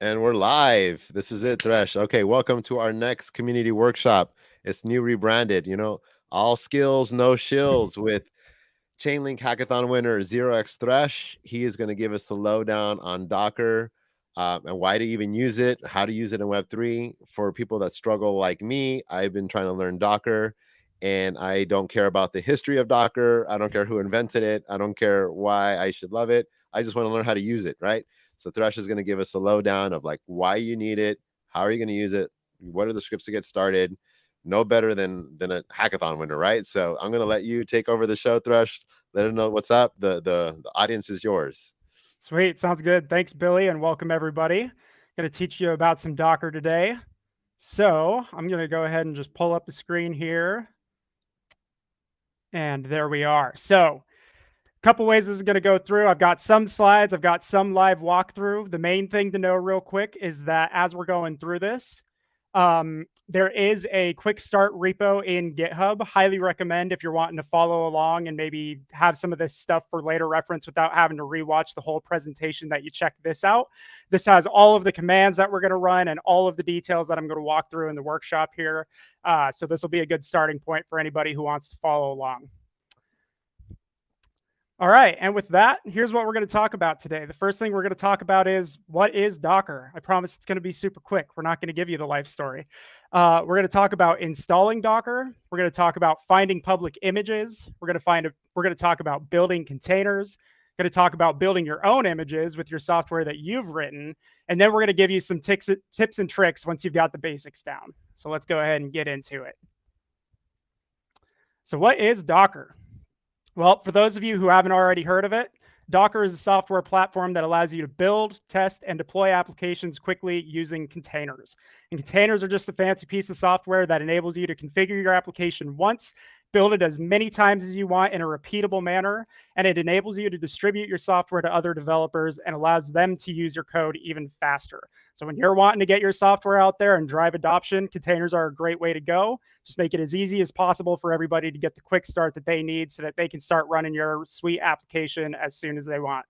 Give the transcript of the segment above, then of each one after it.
And we're live. This is it, Thresh. Okay, welcome to our next community workshop. It's new rebranded, all skills, no shills with Chainlink Hackathon winner 0xThresh. He is going to give us the lowdown on Docker and why to even use it, how to use it in Web3. For people that struggle like me, I've been trying to learn Docker and I don't care about the history of Docker. I don't care who invented it. I don't care why I should love it. I just want to learn how to use it, right? So Thresh is going to give us a lowdown of like why you need it, how are you going to use it, what are the scripts to get started. No better than a hackathon winner, right? So I'm going to let you take over the show, Thresh. Let them know what's up. The audience is yours. Sweet. Sounds good. Thanks, Billy, and welcome everybody. Going to teach you about some Docker today. So I'm going to go ahead and just pull up the screen here. And there we are. So a couple ways this is going to go through. I've got some slides. I've got some live walkthrough. The main thing to know real quick is that as we're going through this, there is a quick start repo in GitHub. Highly recommend if you're wanting to follow along and maybe have some of this stuff for later reference without having to rewatch the whole presentation, that you check this out. This has all of the commands that we're going to run and all of the details that I'm going to walk through in the workshop here. So this will be a good starting point for anybody who wants to follow along. All right, and with that, here's what we're going to talk about today. The first thing we're going to talk about is, what is Docker? I promise it's going to be super quick. We're not going to give you the life story. We're going to talk about installing Docker. We're going to talk about finding public images. We're going to talk about building containers. We're going to talk about building your own images with your software that you've written. And then we're going to give you some tips and tricks once you've got the basics down. So let's go ahead and get into it. So what is Docker? Well, for those of you who haven't already heard of it, Docker is a software platform that allows you to build, test, and deploy applications quickly using containers. And containers are just a fancy piece of software that enables you to configure your application once, build it as many times as you want in a repeatable manner, and it enables you to distribute your software to other developers and allows them to use your code even faster. So when you're wanting to get your software out there and drive adoption, containers are a great way to go. Just make it as easy as possible for everybody to get the quick start that they need so that they can start running your sweet application as soon as they want.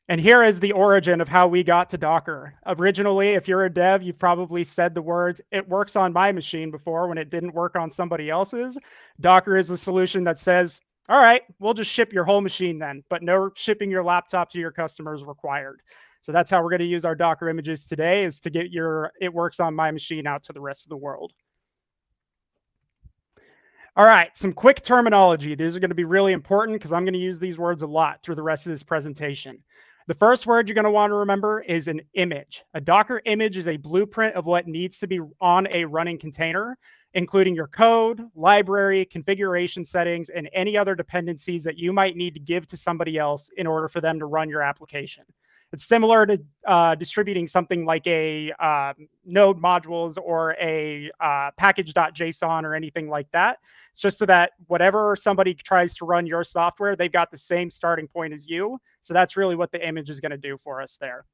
And here is the origin of how we got to Docker. Originally, if you're a dev, you've probably said the words, "It works on my machine," before when it didn't work on somebody else's. Docker is a solution that says, all right, we'll just ship your whole machine then, but no shipping your laptop to your customers required. So that's how we're going to use our Docker images today, is to get your "it works on my machine" out to the rest of the world. All right, some quick terminology. These are going to be really important because I'm going to use these words a lot through the rest of this presentation. The first word you're going to want to remember is an image. A Docker image is a blueprint of what needs to be on a running container, including your code, library, configuration settings, and any other dependencies that you might need to give to somebody else in order for them to run your application. It's similar to distributing something like a node modules or a package.json or anything like that. It's just so that whatever somebody tries to run your software, they've got the same starting point as you. So that's really what the image is going to do for us there.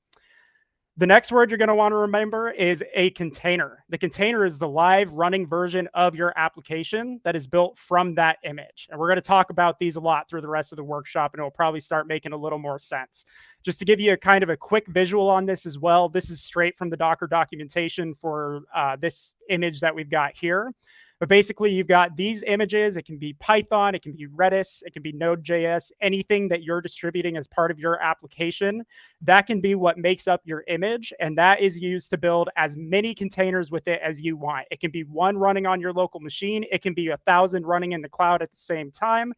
The next word you're going to want to remember is a container. The container is the live running version of your application that is built from that image. And we're going to talk about these a lot through the rest of the workshop, and it'll probably start making a little more sense. Just to give you a kind of a quick visual on this as well, this is straight from the Docker documentation for this image that we've got here. But basically, you've got these images. It can be Python, it can be Redis, it can be Node.js, anything that you're distributing as part of your application. That can be what makes up your image, and that is used to build as many containers with it as you want. It can be one running on your local machine. It can be 1,000 running in the cloud at the same time.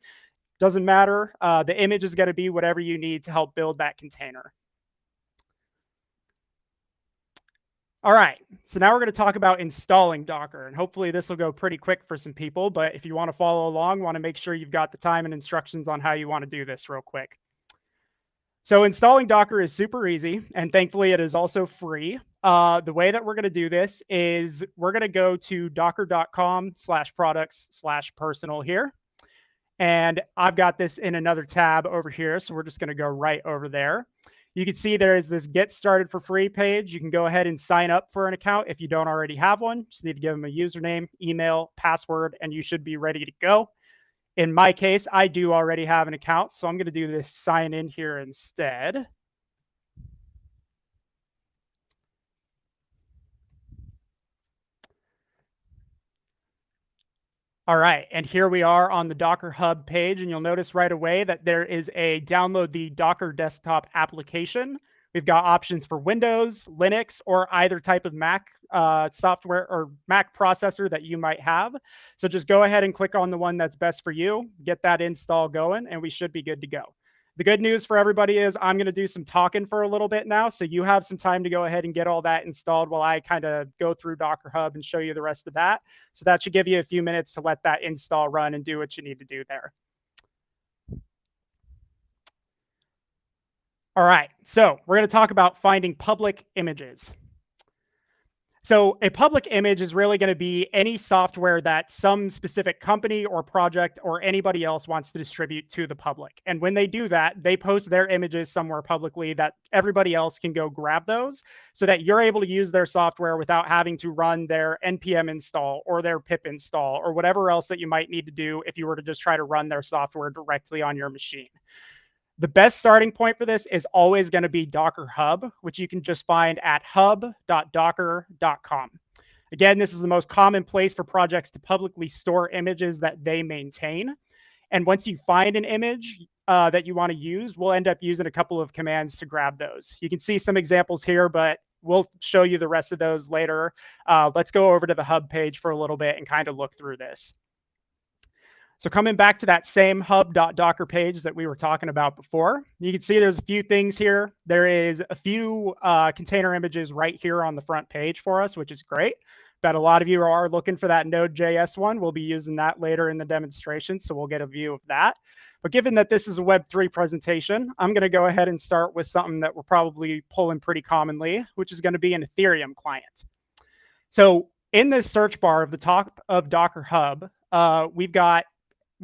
Doesn't matter. The image is going to be whatever you need to help build that container. All right, so now we're going to talk about installing Docker, and hopefully this will go pretty quick for some people, but if you want to follow along, want to make sure you've got the time and instructions on how you want to do this real quick. So installing Docker is super easy, and thankfully it is also free. The way that we're going to do this is we're going to go to docker.com/products/personal here, and I've got this in another tab over here, so we're just going to go right over there. You can see there is this Get Started for Free page. You can go ahead and sign up for an account if you don't already have one. Just need to give them a username, email, password, and you should be ready to go. In my case, I do already have an account, so I'm going to do this sign in here instead. All right, and here we are on the Docker Hub page, and you'll notice right away that there is a download the Docker desktop application. We've got options for Windows, Linux, or either type of Mac software or Mac processor that you might have. So just go ahead and click on the one that's best for you, get that install going, and we should be good to go. The good news for everybody is I'm going to do some talking for a little bit now. So you have some time to go ahead and get all that installed while I kind of go through Docker Hub and show you the rest of that. So that should give you a few minutes to let that install run and do what you need to do there. All right, so we're going to talk about finding public images. So a public image is really going to be any software that some specific company or project or anybody else wants to distribute to the public. And when they do that, they post their images somewhere publicly that everybody else can go grab those so that you're able to use their software without having to run their npm install or their pip install or whatever else that you might need to do if you were to just try to run their software directly on your machine. The best starting point for this is always going to be Docker Hub, which you can just find at hub.docker.com. Again, this is the most common place for projects to publicly store images that they maintain. And once you find an image that you want to use, we'll end up using a couple of commands to grab those. You can see some examples here, but we'll show you the rest of those later. Let's go over to the Hub page for a little bit and kind of look through this. So coming back to that same hub.docker page that we were talking about before, you can see there's a few things here. There is a few container images right here on the front page for us, which is great. Bet a lot of you are looking for that Node.js one. We'll be using that later in the demonstration, so we'll get a view of that. But given that this is a Web3 presentation, I'm going to go ahead and start with something that we're probably pulling pretty commonly, which is going to be an Ethereum client. So in this search bar of the top of Docker Hub,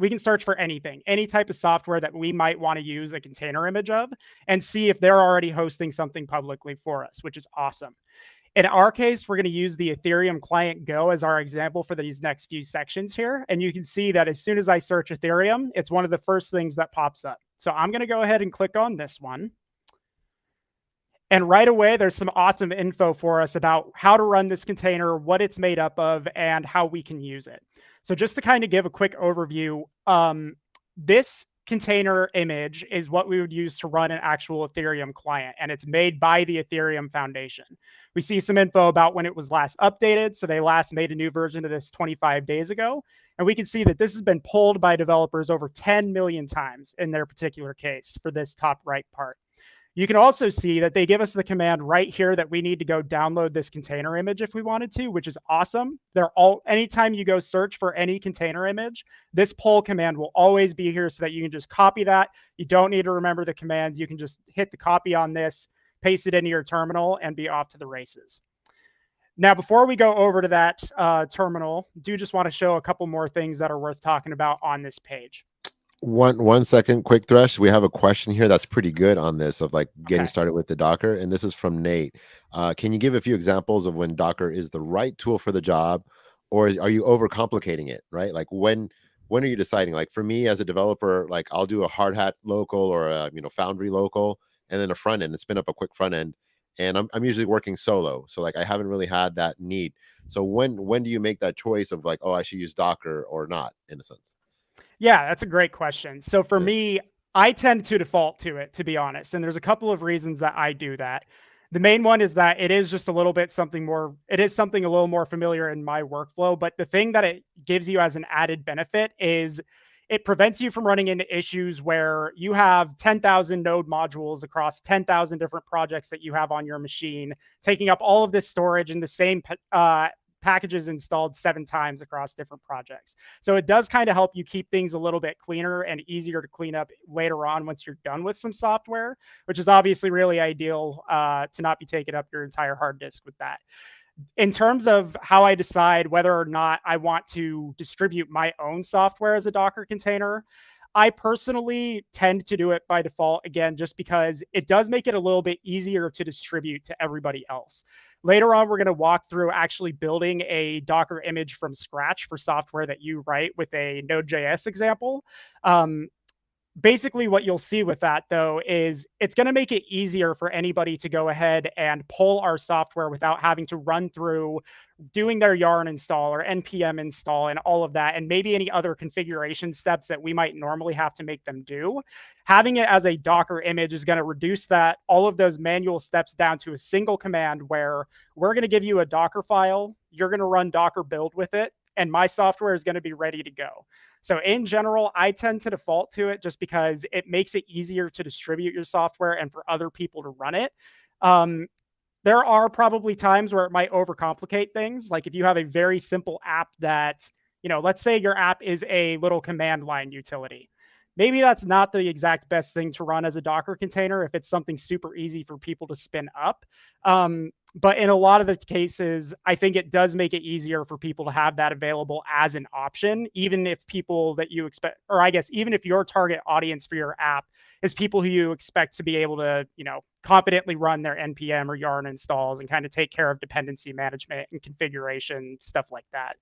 we can search for anything, any type of software that we might want to use a container image of and see if they're already hosting something publicly for us, which is awesome. In our case, we're going to use the Ethereum client Go as our example for these next few sections here. And you can see that as soon as I search Ethereum, it's one of the first things that pops up. So I'm going to go ahead and click on this one. And right away, there's some awesome info for us about how to run this container, what it's made up of, and how we can use it. So just to kind of give a quick overview, this container image is what we would use to run an actual Ethereum client, and it's made by the Ethereum Foundation. We see some info about when it was last updated. So they last made a new version of this 25 days ago. And we can see that this has been pulled by developers over 10 million times in their particular case for this top right part. You can also see that they give us the command right here that we need to go download this container image if we wanted to, which is awesome. Anytime you go search for any container image, this pull command will always be here so that you can just copy that. You don't need to remember the commands. You can just hit the copy on this, paste it into your terminal, and be off to the races. Now, before we go over to that terminal, do just want to show a couple more things that are worth talking about on this page. One second, quick thresh. We have a question here that's pretty good on this of like getting started with the Docker, and this is from Nate. Can you give a few examples of when Docker is the right tool for the job, or are you overcomplicating it? Right? Like when are you deciding? Like for me as a developer, like I'll do a hard hat local or a Foundry local, and then a front end and spin up a quick front end. And I'm usually working solo, so like I haven't really had that need. So when do you make that choice of like, oh, I should use Docker or not, in a sense? Yeah, that's a great question. So for me, I tend to default to it, to be honest. And there's a couple of reasons that I do that. The main one is that it is just a little bit something a little more familiar in my workflow. But the thing that it gives you as an added benefit is it prevents you from running into issues where you have 10,000 node modules across 10,000 different projects that you have on your machine, taking up all of this storage in the same packages installed 7 times across different projects. So it does kind of help you keep things a little bit cleaner and easier to clean up later on once you're done with some software, which is obviously really ideal to not be taking up your entire hard disk with that. In terms of how I decide whether or not I want to distribute my own software as a Docker container, I personally tend to do it by default, again, just because it does make it a little bit easier to distribute to everybody else. Later on, we're going to walk through actually building a Docker image from scratch for software that you write with a Node.js example. basically what you'll see with that though is it's going to make it easier for anybody to go ahead and pull our software without having to run through doing their yarn install or npm install and all of that, and maybe any other configuration steps that we might normally have to make them do. Having it as a Docker image is going to reduce that all of those manual steps down to a single command where we're going to give you a Docker file, you're going to run Docker build with it, and my software is going to be ready to go. So in general, I tend to default to it just because it makes it easier to distribute your software and for other people to run it. There are probably times where it might overcomplicate things. Like if you have a very simple app that, let's say your app is a little command line utility. Maybe that's not the exact best thing to run as a Docker container if it's something super easy for people to spin up. But in a lot of the cases, I think it does make it easier for people to have that available as an option, even if people that you expect, or I guess even if your target audience for your app is people who you expect to be able to, competently run their npm or yarn installs and kind of take care of dependency management and configuration, stuff like that.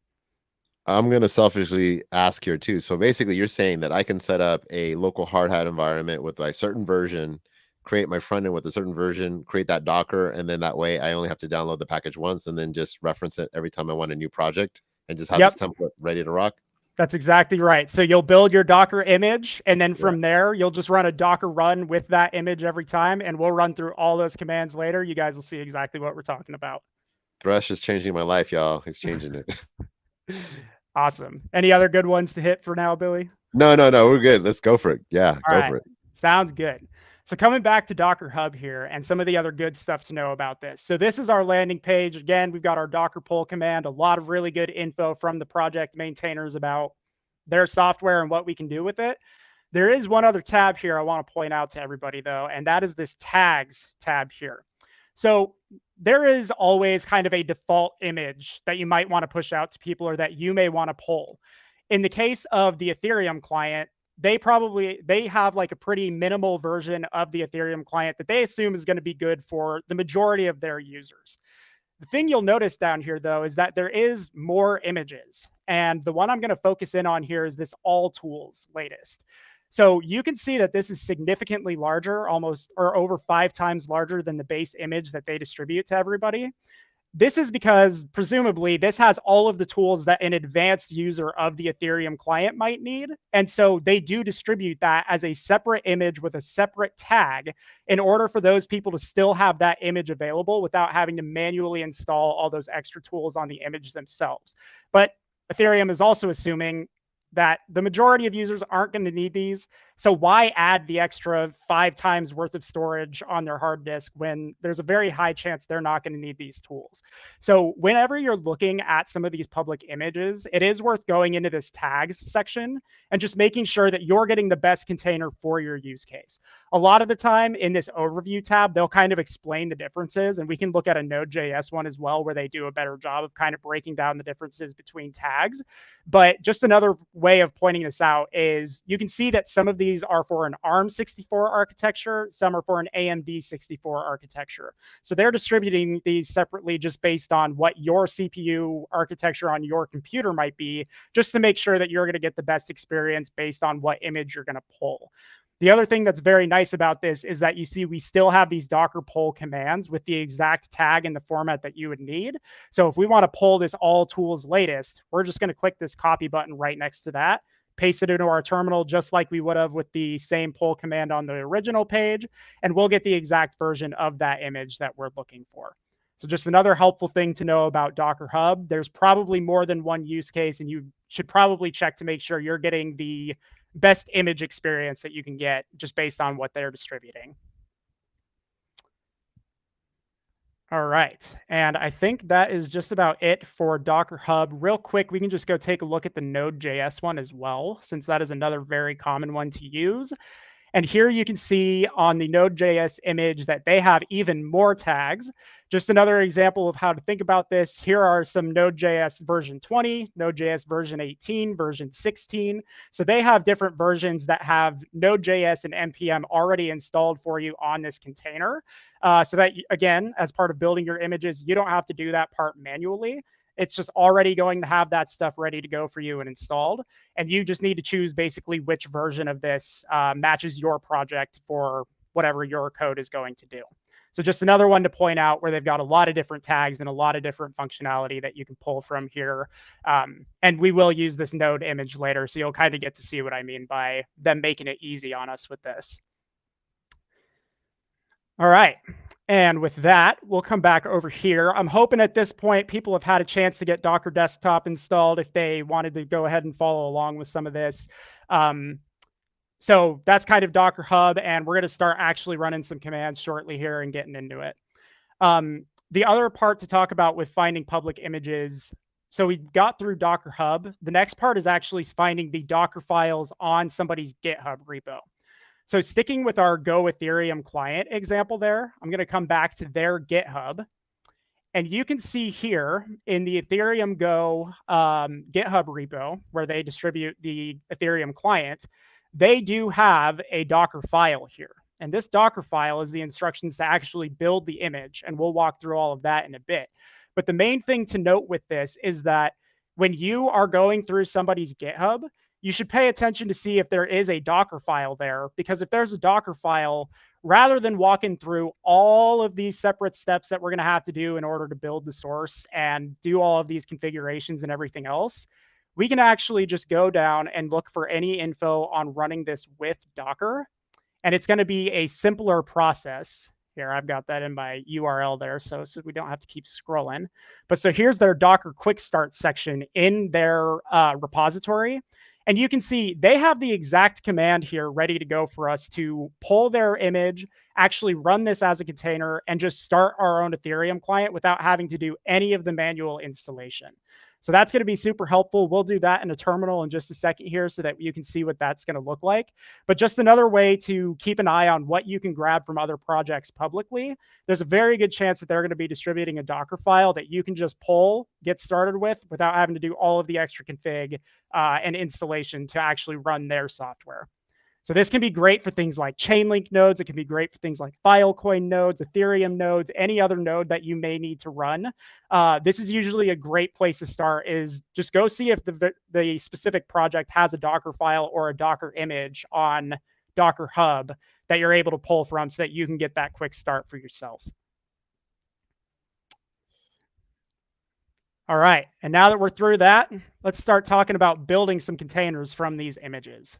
I'm going to selfishly ask here too. So basically you're saying that I can set up a local hard hat environment with a certain version, create my front end with a certain version, create that Docker, and then that way I only have to download the package once and then just reference it every time I want a new project and just have this template ready to rock. That's exactly right. So you'll build your Docker image, and then from there, you'll just run a Docker run with that image every time, and we'll run through all those commands later. You guys will see exactly what we're talking about. Thresh is changing my life, y'all. He's changing it. Awesome. Any other good ones to hit for now, Billy? No. We're good. Let's go for it. Yeah, all go for it. Sounds good. So coming back to Docker Hub here and some of the other good stuff to know about this. So this is our landing page. Again, we've got our Docker pull command, a lot of really good info from the project maintainers about their software and what we can do with it. There is one other tab here I want to point out to everybody though, and that is this tags tab here. So there is always kind of a default image that you might want to push out to people or that you may want to pull. In the case of the Ethereum client, they have like a pretty minimal version of the Ethereum client that they assume is going to be good for the majority of their users. The thing you'll notice down here, though, is that there is more images. And the one I'm going to focus in on here is this all tools latest. So you can see that this is significantly larger, almost or over 5 times larger than the base image that they distribute to everybody. This is because presumably this has all of the tools that an advanced user of the Ethereum client might need. And so they do distribute that as a separate image with a separate tag in order for those people to still have that image available without having to manually install all those extra tools on the image themselves. But Ethereum is also assuming that the majority of users aren't going to need these. So why add the extra 5 times worth of storage on their hard disk when there's a very high chance they're not going to need these tools? So whenever you're looking at some of these public images, it is worth going into this tags section and just making sure that you're getting the best container for your use case. A lot of the time in this overview tab, they'll kind of explain the differences, and we can look at a Node.js one as well where they do a better job of kind of breaking down the differences between tags. But just another way of pointing this out is you can see that some of these are for an ARM64 architecture, some are for an AMD64 architecture. So they're distributing these separately just based on what your CPU architecture on your computer might be, just to make sure that you're going to get the best experience based on what image you're going to pull. The other thing that's very nice about this is that you see we still have these Docker pull commands with the exact tag in the format that you would need. So if we want to pull this all tools latest, we're just going to click this copy button right next to that, paste it into our terminal just like we would have with the same pull command on the original page, and we'll get the exact version of that image that we're looking for. So just another helpful thing to know about Docker Hub. There's probably more than one use case, and you should probably check to make sure you're getting the best image experience that you can get just based on what they're distributing. All right, and I think that is just about it for Docker Hub. Real quick, we can just go take a look at the Node.js one as well, since that is another very common one to use. And here you can see on the Node.js image that they have even more tags. Just another example of how to think about this. Here are some Node.js version 20, Node.js version 18, version 16. So they have different versions that have Node.js and NPM already installed for you on this container. So that, again, as part of building your images, you don't have to do that part manually. It's just already going to have that stuff ready to go for you and installed. And you just need to choose basically which version of this matches your project for whatever your code is going to do. So just another one to point out where they've got a lot of different tags and a lot of different functionality that you can pull from here. And we will use this node image later, so you'll kind of get to see what I mean by them making it easy on us with this. All right. And with that, we'll come back over here. I'm hoping at this point people have had a chance to get Docker Desktop installed if they wanted to go ahead and follow along with some of this. So that's kind of Docker Hub, and we're going to start actually running some commands shortly here and getting into it. The other part to talk about with finding public images, so we got through Docker Hub. The next part is actually finding the Docker files on somebody's GitHub repo. So sticking with our Go Ethereum client example there, I'm going to come back to their GitHub. And you can see here in the Ethereum Go GitHub repo, where they distribute the Ethereum client, they do have a Docker file here. And this Docker file is the instructions to actually build the image. And we'll walk through all of that in a bit. But the main thing to note with this is that when you are going through somebody's GitHub, you should pay attention to see if there is a Docker file there, because if there's a Docker file, rather than walking through all of these separate steps that we're going to have to do in order to build the source and do all of these configurations and everything else, we can actually just go down and look for any info on running this with Docker. And it's going to be a simpler process. Here, I've got that in my URL there, so we don't have to keep scrolling. But so here's their Docker Quick Start section in their repository. And you can see they have the exact command here ready to go for us to pull their image, actually run this as a container, and just start our own Ethereum client without having to do any of the manual installation. So that's going to be super helpful. We'll do that in a terminal in just a second here so that you can see what that's going to look like. But just another way to keep an eye on what you can grab from other projects publicly. There's a very good chance that they're going to be distributing a Docker file that you can just pull, get started with without having to do all of the extra config and installation to actually run their software. So this can be great for things like Chainlink nodes. It can be great for things like Filecoin nodes, Ethereum nodes, any other node that you may need to run. This is usually a great place to start, is just go see if the specific project has a Docker file or a Docker image on Docker Hub that you're able to pull from so that you can get that quick start for yourself. All right, and now that we're through that, let's start talking about building some containers from these images.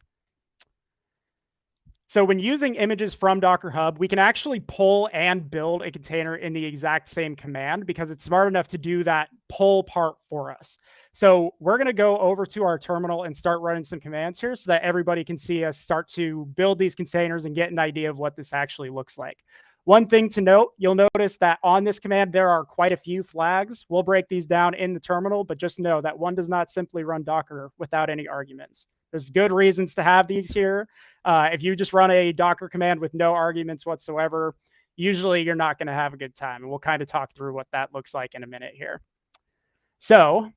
So when using images from Docker Hub, we can actually pull and build a container in the exact same command because it's smart enough to do that pull part for us. So we're going to go over to our terminal and start running some commands here so that everybody can see us start to build these containers and get an idea of what this actually looks like. One thing to note, you'll notice that on this command, there are quite a few flags. We'll break these down in the terminal, but just know that one does not simply run Docker without any arguments. There's good reasons to have these here. If you just run a Docker command with no arguments whatsoever, usually you're not going to have a good time. And we'll kind of talk through what that looks like in a minute here. So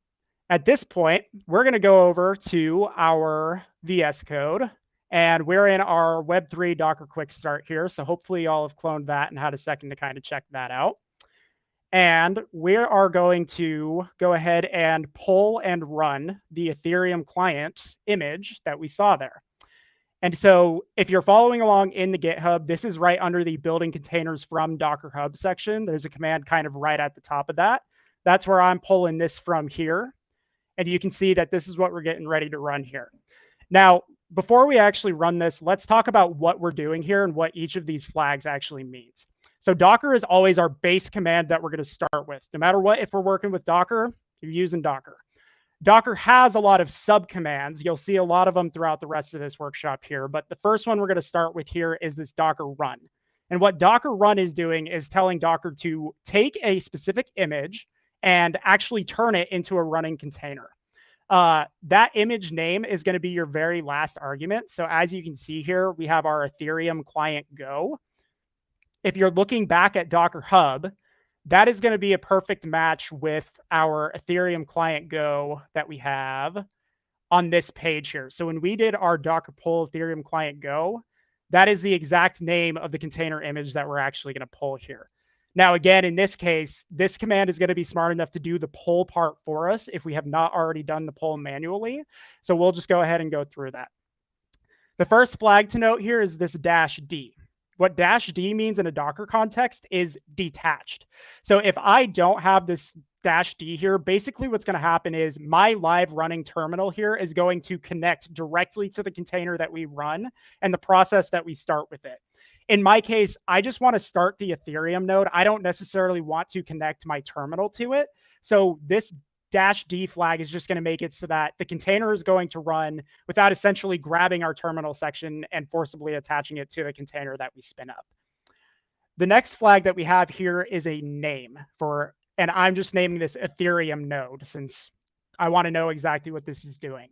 at this point, we're going to go over to our VS Code. And we're in our Web3 Docker Quick Start here. So hopefully y'all have cloned that and had a second to kind of check that out. And we are going to go ahead and pull and run the Ethereum client image that we saw there. And so if you're following along in the GitHub, this is right under the building containers from Docker Hub section. There's a command kind of right at the top of that. That's where I'm pulling this from here. And you can see that this is what we're getting ready to run here. Now, before we actually run this, let's talk about what we're doing here and what each of these flags actually means. So Docker is always our base command that we're going to start with. No matter what, if we're working with Docker, you're using Docker. Docker has a lot of subcommands. You'll see a lot of them throughout the rest of this workshop here. But the first one we're going to start with here is this Docker run. And what Docker run is doing is telling Docker to take a specific image and actually turn it into a running container. That image name is going to be your very last argument. So as you can see here, we have our Ethereum client Go. If you're looking back at Docker Hub, that is going to be a perfect match with our Ethereum client Go that we have on this page here. So when we did our Docker pull Ethereum client Go, that is the exact name of the container image that we're actually going to pull here. Now, again, in this case, this command is going to be smart enough to do the pull part for us if we have not already done the pull manually. So we'll just go ahead and go through that. The first flag to note here is this -d. What -d means in a Docker context is detached. So if I don't have this -d here, basically what's going to happen is my live running terminal here is going to connect directly to the container that we run and the process that we start with it. In my case, I just want to start the Ethereum node. I don't necessarily want to connect my terminal to it. So this -d flag is just going to make it so that the container is going to run without essentially grabbing our terminal section and forcibly attaching it to the container that we spin up. The next flag that we have here is a name for, and I'm just naming this Ethereum node since I want to know exactly what this is doing.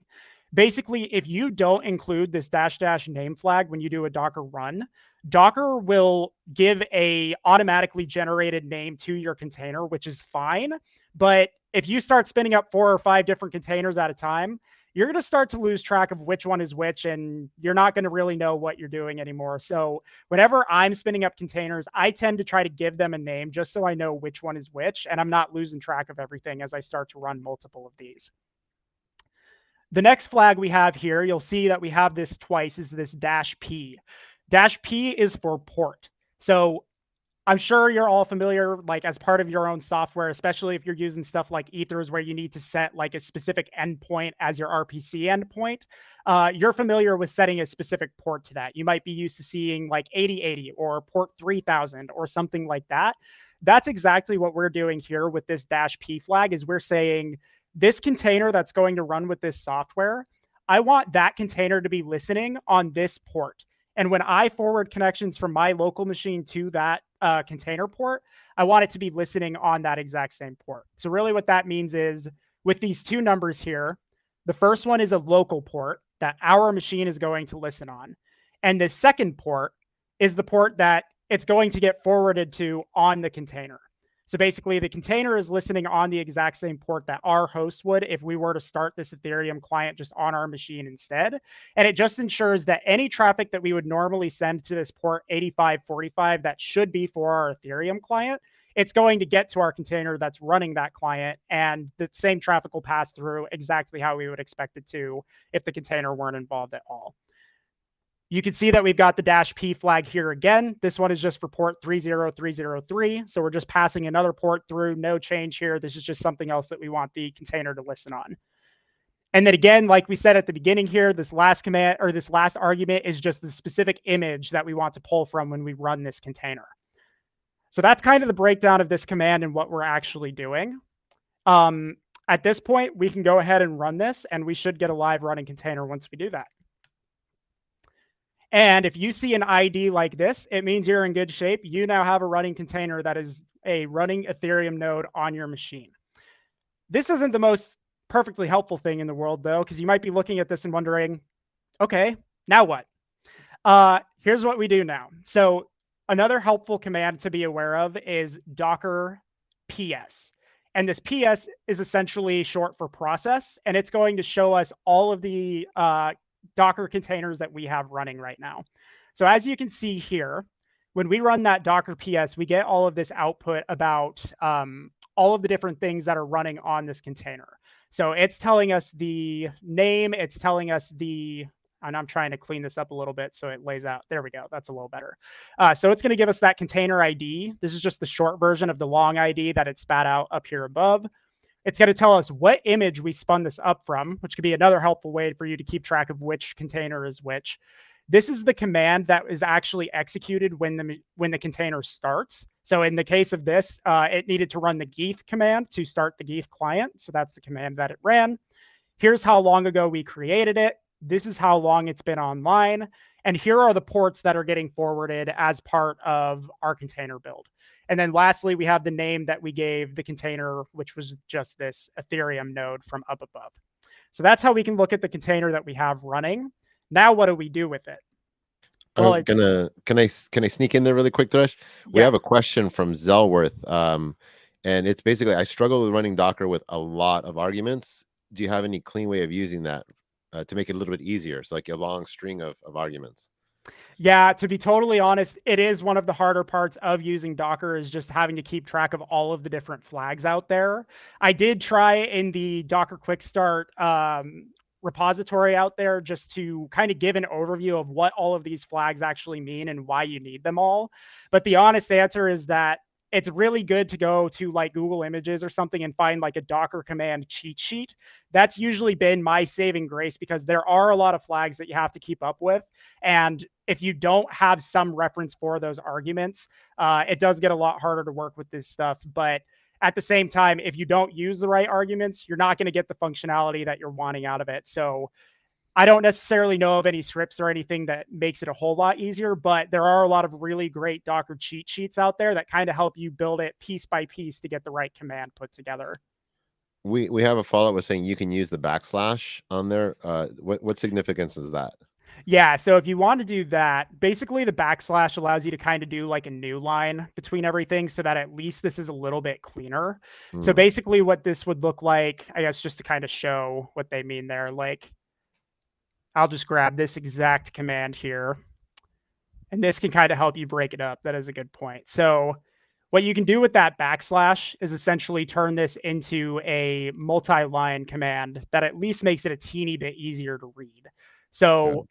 Basically, if you don't include this -- name flag when you do a Docker run, Docker will give a automatically generated name to your container, which is fine. But if you start spinning up 4 or 5 different containers at a time, you're going to start to lose track of which one is which, and you're not going to really know what you're doing anymore. So whenever I'm spinning up containers, I tend to try to give them a name just so I know which one is which, and I'm not losing track of everything as I start to run multiple of these. The next flag we have here, you'll see that we have this twice, is this -p. -p is for port. So I'm sure you're all familiar, like as part of your own software, especially if you're using stuff like Ethers where you need to set like a specific endpoint as your RPC endpoint. You're familiar with setting a specific port to that. You might be used to seeing like 8080 or port 3000 or something like that. That's exactly what we're doing here with this -p flag is we're saying this container that's going to run with this software, I want that container to be listening on this port. And when I forward connections from my local machine to that container port, I want it to be listening on that exact same port. So really what that means is with these two numbers here, the first one is a local port that our machine is going to listen on. And the second port is the port that it's going to get forwarded to on the container. So basically, the container is listening on the exact same port that our host would if we were to start this Ethereum client just on our machine instead. And it just ensures that any traffic that we would normally send to this port 8545 that should be for our Ethereum client, it's going to get to our container that's running that client, and the same traffic will pass through exactly how we would expect it to if the container weren't involved at all. You can see that we've got the -p flag here again. This one is just for port 30303. So we're just passing another port through, no change here. This is just something else that we want the container to listen on. And then again, like we said at the beginning here, this last command or this last argument is just the specific image that we want to pull from when we run this container. So that's kind of the breakdown of this command and what we're actually doing. At this point, we can go ahead and run this, and we should get a live running container once we do that. And if you see an ID like this, it means you're in good shape. You now have a running container that is a running Ethereum node on your machine. This isn't the most perfectly helpful thing in the world, though, because you might be looking at this and wondering, okay, now what? Here's what we do now. So another helpful command to be aware of is Docker PS. And this PS is essentially short for process, and it's going to show us all of the Docker containers that we have running right now. So as you can see here, when we run that Docker PS, we get all of this output about all of the different things that are running on this container. So it's telling us the name, it's telling us the, and I'm trying to clean this up a little bit so it lays out. There we go. That's a little better. So it's going to give us that container ID. This is just the short version of the long ID that it spat out up here above. It's going to tell us what image we spun this up from, which could be another helpful way for you to keep track of which container is which. This is the command that is actually executed when the container starts. So in the case of this, it needed to run the geeth command to start the geeth client. So that's the command that it ran. Here's how long ago we created it. This is how long it's been online. And here are the ports that are getting forwarded as part of our container build. And then lastly, we have the name that we gave the container, which was just this Ethereum node from up above. So that's how we can look at the container that we have running. Now, what do we do with it? Well, can I sneak in there really quick, Thresh? We have a question from Zelworth, and it's basically, I struggle with running Docker with a lot of arguments. Do you have any clean way of using that to make it a little bit easier? So like a long string of arguments. Yeah, to be totally honest, it is one of the harder parts of using Docker is just having to keep track of all of the different flags out there. I did try in the Docker Quick Start repository out there just to kind of give an overview of what all of these flags actually mean and why you need them all. But the honest answer is that it's really good to go to like Google Images or something and find like a Docker command cheat sheet. That's usually been my saving grace because there are a lot of flags that you have to keep up with. And if you don't have some reference for those arguments, it does get a lot harder to work with this stuff. But at the same time, if you don't use the right arguments, you're not going to get the functionality that you're wanting out of it. So I don't necessarily know of any scripts or anything that makes it a whole lot easier, but there are a lot of really great Docker cheat sheets out there that kind of help you build it piece by piece to get the right command put together. We have a follow-up with saying you can use the backslash on there. What significance is that? Yeah, so if you want to do that, basically the backslash allows you to kind of do like a new line between everything so that at least this is a little bit cleaner. So Mm. basically what this would look like, I guess just to kind of show what they mean there, like I'll just grab this exact command here, and this can kind of help you break it up. That is a good point. So what you can do with that backslash is essentially turn this into a multi-line command that at least makes it a teeny bit easier to read. Okay. So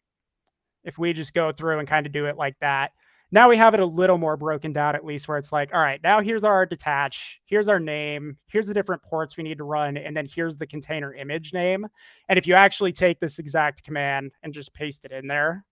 if we just go through and kind of do it like that, now we have it a little more broken down, at least where it's like, all right, now here's our detach, here's our name, here's the different ports we need to run, and then here's the container image name. And if you actually take this exact command and just paste it in there,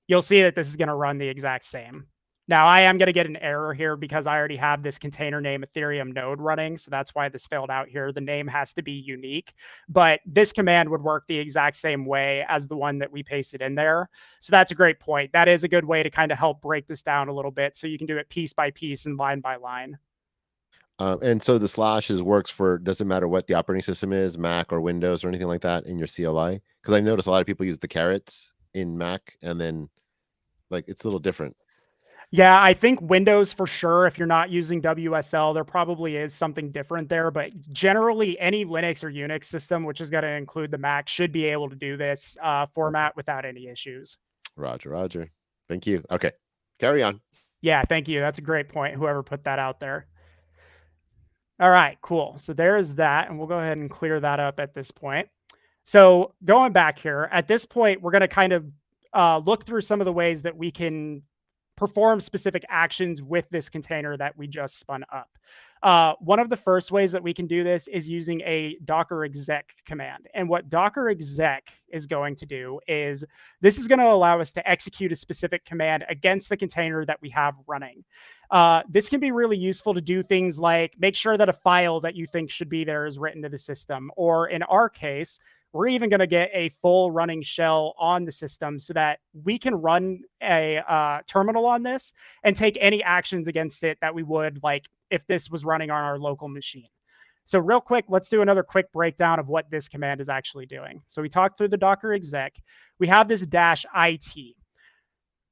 you'll see that this is going to run the exact same. Now, I am going to get an error here because I already have this container name Ethereum node running. So that's why this failed out here. The name has to be unique, but this command would work the exact same way as the one that we pasted in there. So that's a great point. That is a good way to kind of help break this down a little bit so you can do it piece by piece and line by line. And so the slashes works for doesn't matter what the operating system is, Mac or Windows or anything like that in your CLI. Because I've noticed a lot of people use the carrots in Mac, and then like it's a little different. Yeah, I think Windows for sure. If you're not using WSL, there probably is something different there. But generally, any Linux or Unix system, which is going to include the Mac, should be able to do this Okay. format without any issues. Roger, Roger. Thank you. Okay, carry on. Yeah, thank you. That's a great point. Whoever put that out there. All right, cool. So there's that. And we'll go ahead and clear that up at this point. So going back here, at this point, we're going to kind of look through some of the ways that we can perform specific actions with this container that we just spun up. One of the first ways that we can do this is using a docker exec command. And what docker exec is going to do is this is going to allow us to execute a specific command against the container that we have running. This can be really useful to do things like make sure that a file that you think should be there is written to the system. Or in our case, we're even going to get a full running shell on the system so that we can run a terminal on this and take any actions against it that we would like if this was running on our local machine. So real quick, let's do another quick breakdown of what this command is actually doing. So we talked through the docker exec. We have this -it.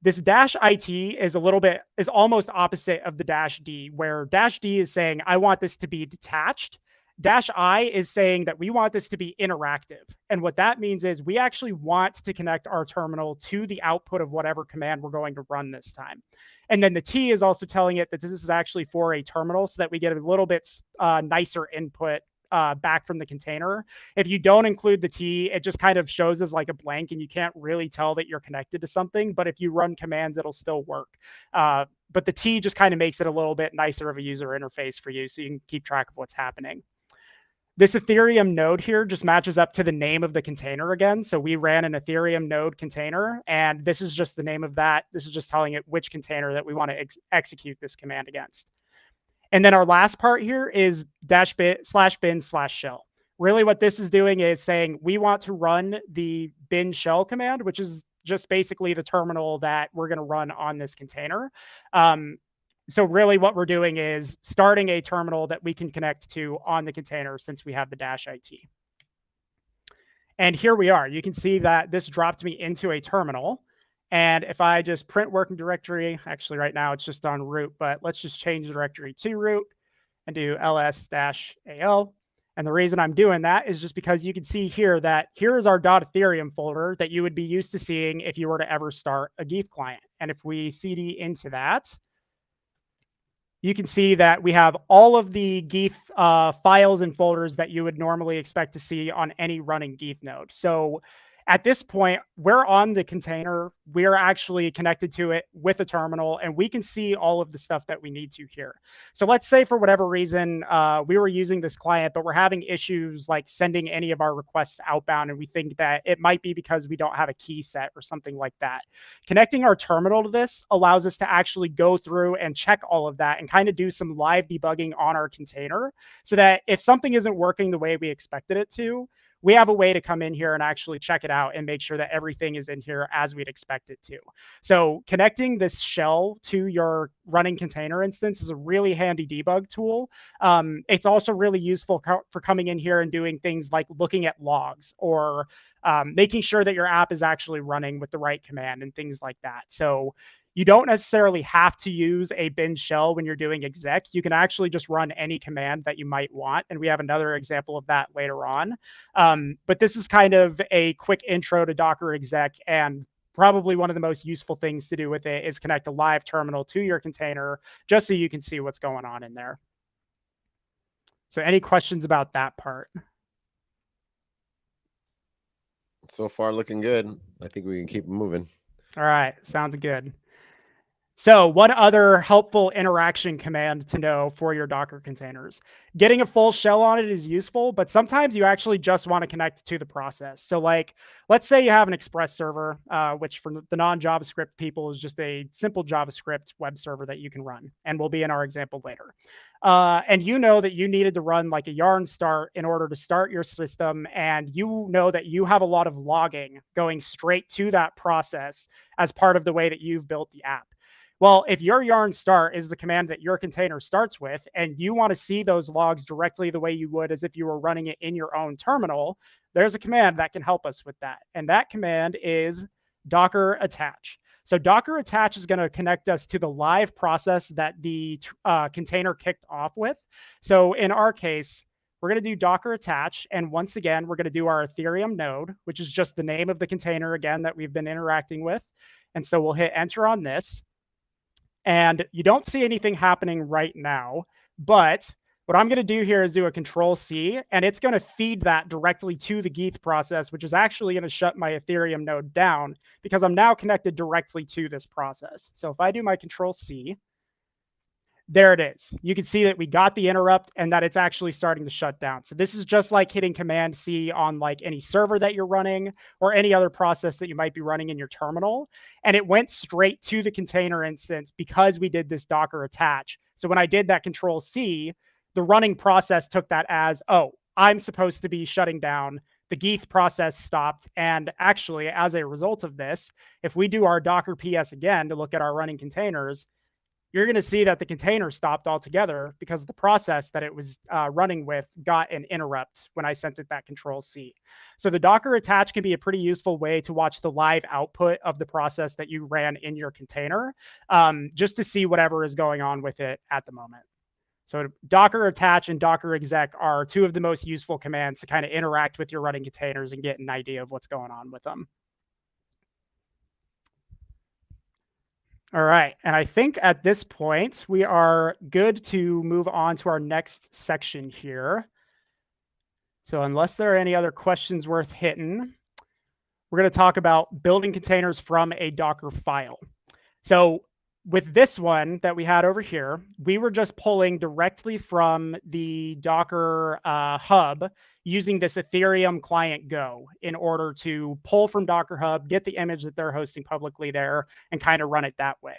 This -it is almost opposite of the -d, where -d is saying, I want this to be detached. -I is saying that we want this to be interactive. And what that means is we actually want to connect our terminal to the output of whatever command we're going to run this time. And then the T is also telling it that this is actually for a terminal so that we get a little bit nicer input back from the container. If you don't include the T, it just kind of shows as like a blank and you can't really tell that you're connected to something. But if you run commands, it'll still work. But the T just kind of makes it a little bit nicer of a user interface for you so you can keep track of what's happening. This Ethereum node here just matches up to the name of the container again. So we ran an Ethereum node container, and this is just the name of that. This is just telling it which container that we want to execute this command against. And then our last part here is -bin/shell. Really what this is doing is saying we want to run the bin shell command, which is just basically the terminal that we're going to run on this container. So really what we're doing is starting a terminal that we can connect to on the container since we have the -it. And here we are. You can see that this dropped me into a terminal. And if I just print working directory, actually right now it's just on root, but let's just change the directory to root and do ls-al. And the reason I'm doing that is just because you can see here that here is our .ethereum folder that you would be used to seeing if you were to ever start a Geef client. And if we cd into that, you can see that we have all of the Geef files and folders that you would normally expect to see on any running Geef node. So at this point, we're on the container. We're actually connected to it with a terminal, and we can see all of the stuff that we need to here. So let's say for whatever reason, we were using this client, but we're having issues like sending any of our requests outbound, and we think that it might be because we don't have a key set or something like that. Connecting our terminal to this allows us to actually go through and check all of that and kind of do some live debugging on our container so that if something isn't working the way we expected it to, we have a way to come in here and actually check it out and make sure that everything is in here as we'd expect it to. So connecting this shell to your running container instance is a really handy debug tool. It's also really useful for coming in here and doing things like looking at logs or making sure that your app is actually running with the right command and things like that. So you don't necessarily have to use a bin shell when you're doing exec. You can actually just run any command that you might want. And we have another example of that later on. But this is kind of a quick intro to Docker exec, and probably one of the most useful things to do with it is connect a live terminal to your container just so you can see what's going on in there. So any questions about that part? So far, looking good. I think we can keep moving. All right, sounds good. So one other helpful interaction command to know for your Docker containers. Getting a full shell on it is useful, but sometimes you actually just want to connect to the process. So like, let's say you have an Express server, which for the non-JavaScript people is just a simple JavaScript web server that you can run, and will be in our example later. And you know that you needed to run like a yarn start in order to start your system, and you know that you have a lot of logging going straight to that process as part of the way that you've built the app. Well, if your yarn start is the command that your container starts with, and you want to see those logs directly the way you would as if you were running it in your own terminal, there's a command that can help us with that. And that command is docker attach. So docker attach is going to connect us to the live process that the container kicked off with. So in our case, we're going to do docker attach. And once again, we're going to do our Ethereum node, which is just the name of the container, again, that we've been interacting with. And so we'll hit enter on this. And you don't see anything happening right now, but what I'm going to do here is do a control C, and it's going to feed that directly to the Geef process, which is actually going to shut my Ethereum node down because I'm now connected directly to this process. So if I do my control C, there it is. You can see that we got the interrupt and that it's actually starting to shut down. So this is just like hitting Command C on like any server that you're running or any other process that you might be running in your terminal. And it went straight to the container instance because we did this Docker attach. So when I did that control C, the running process took that as, oh, I'm supposed to be shutting down. The Geef process stopped. And actually, as a result of this, if we do our Docker PS again to look at our running containers, you're going to see that the container stopped altogether because the process that it was running with got an interrupt when I sent it that control C. So the Docker attach can be a pretty useful way to watch the live output of the process that you ran in your container, just to see whatever is going on with it at the moment. So Docker attach and Docker exec are two of the most useful commands to kind of interact with your running containers and get an idea of what's going on with them. All right, and I think at this point, we are good to move on to our next section here. So unless there are any other questions worth hitting, we're going to talk about building containers from a Docker file. So with this one that we had over here, we were just pulling directly from the Docker hub using this Ethereum client Go in order to pull from Docker Hub, get the image that they're hosting publicly there, and kind of run it that way.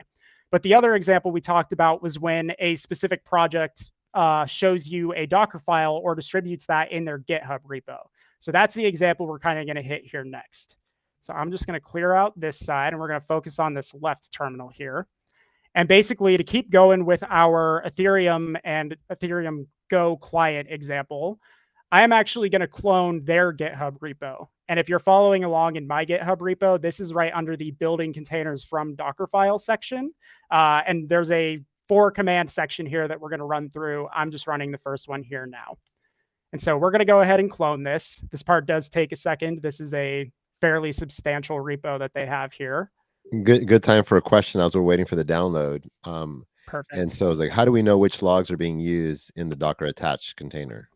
But the other example we talked about was when a specific project shows you a Docker file or distributes that in their GitHub repo. So that's the example we're kind of going to hit here next. So I'm just going to clear out this side, and we're going to focus on this left terminal here. And basically, to keep going with our Ethereum and Ethereum Go client example, I am actually going to clone their GitHub repo. And if you're following along in my GitHub repo, this is right under the building containers from Dockerfile section. And there's a 4 command section here that we're going to run through. I'm just running the first one here now. And so we're going to go ahead and clone this. This part does take a second. This is a fairly substantial repo that they have here. Good time for a question as we're waiting for the download. And Perfect. so it's like, how do we know which logs are being used in the Docker attached container?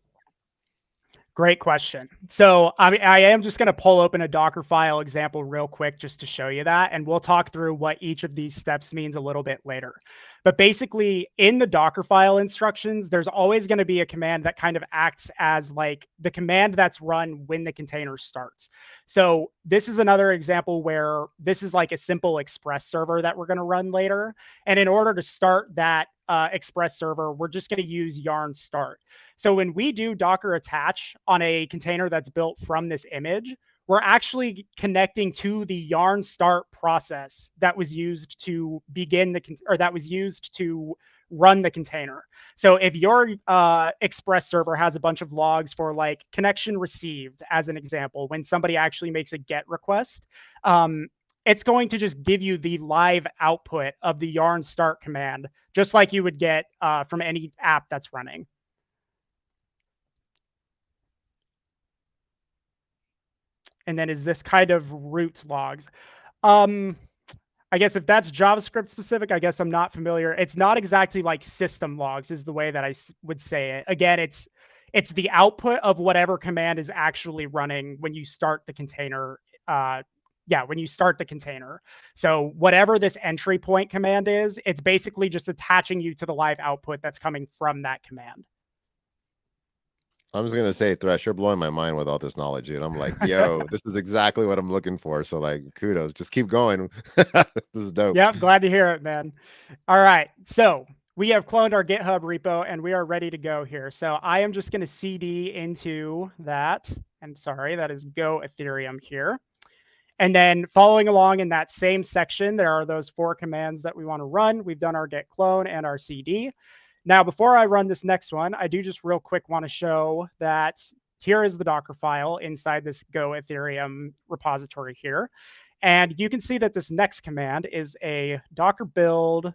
Great question. So I am just going to pull open a Dockerfile example real quick just to show you that, and we'll talk through what each of these steps means a little bit later. But basically, in the Dockerfile instructions, there's always going to be a command that kind of acts as like the command that's run when the container starts. So this is another example where this is like a simple Express server that we're going to run later. And in order to start that Express server, we're just going to use yarn start. So when we do Docker attach on a container that's built from this image, we're actually connecting to the yarn start process that was used to begin that was used to run the container. So if your Express server has a bunch of logs for like connection received, as an example, when somebody actually makes a GET request, it's going to just give you the live output of the yarn start command, just like you would get from any app that's running. And then is this kind of root logs? I guess if that's JavaScript specific, I guess I'm not familiar. It's not exactly like system logs is the way that I would say it. Again, it's the output of whatever command is actually running when you start the container. When you start the container. So whatever this entry point command is, it's basically just attaching you to the live output that's coming from that command. I'm just gonna say, Thresh, you're blowing my mind with all this knowledge, dude. I'm like, yo, this is exactly what I'm looking for. So like, kudos. Just keep going. This is dope. Yep, glad to hear it, man. All right, so we have cloned our GitHub repo and we are ready to go here. So I am just going to CD into that. And sorry, that is Go Ethereum here. And then following along in that same section, there are those 4 commands that we want to run. We've done our git clone and our CD. Now, before I run this next one, I do just real quick want to show that here is the Docker file inside this Go Ethereum repository here. And you can see that this next command is a Docker build. I'm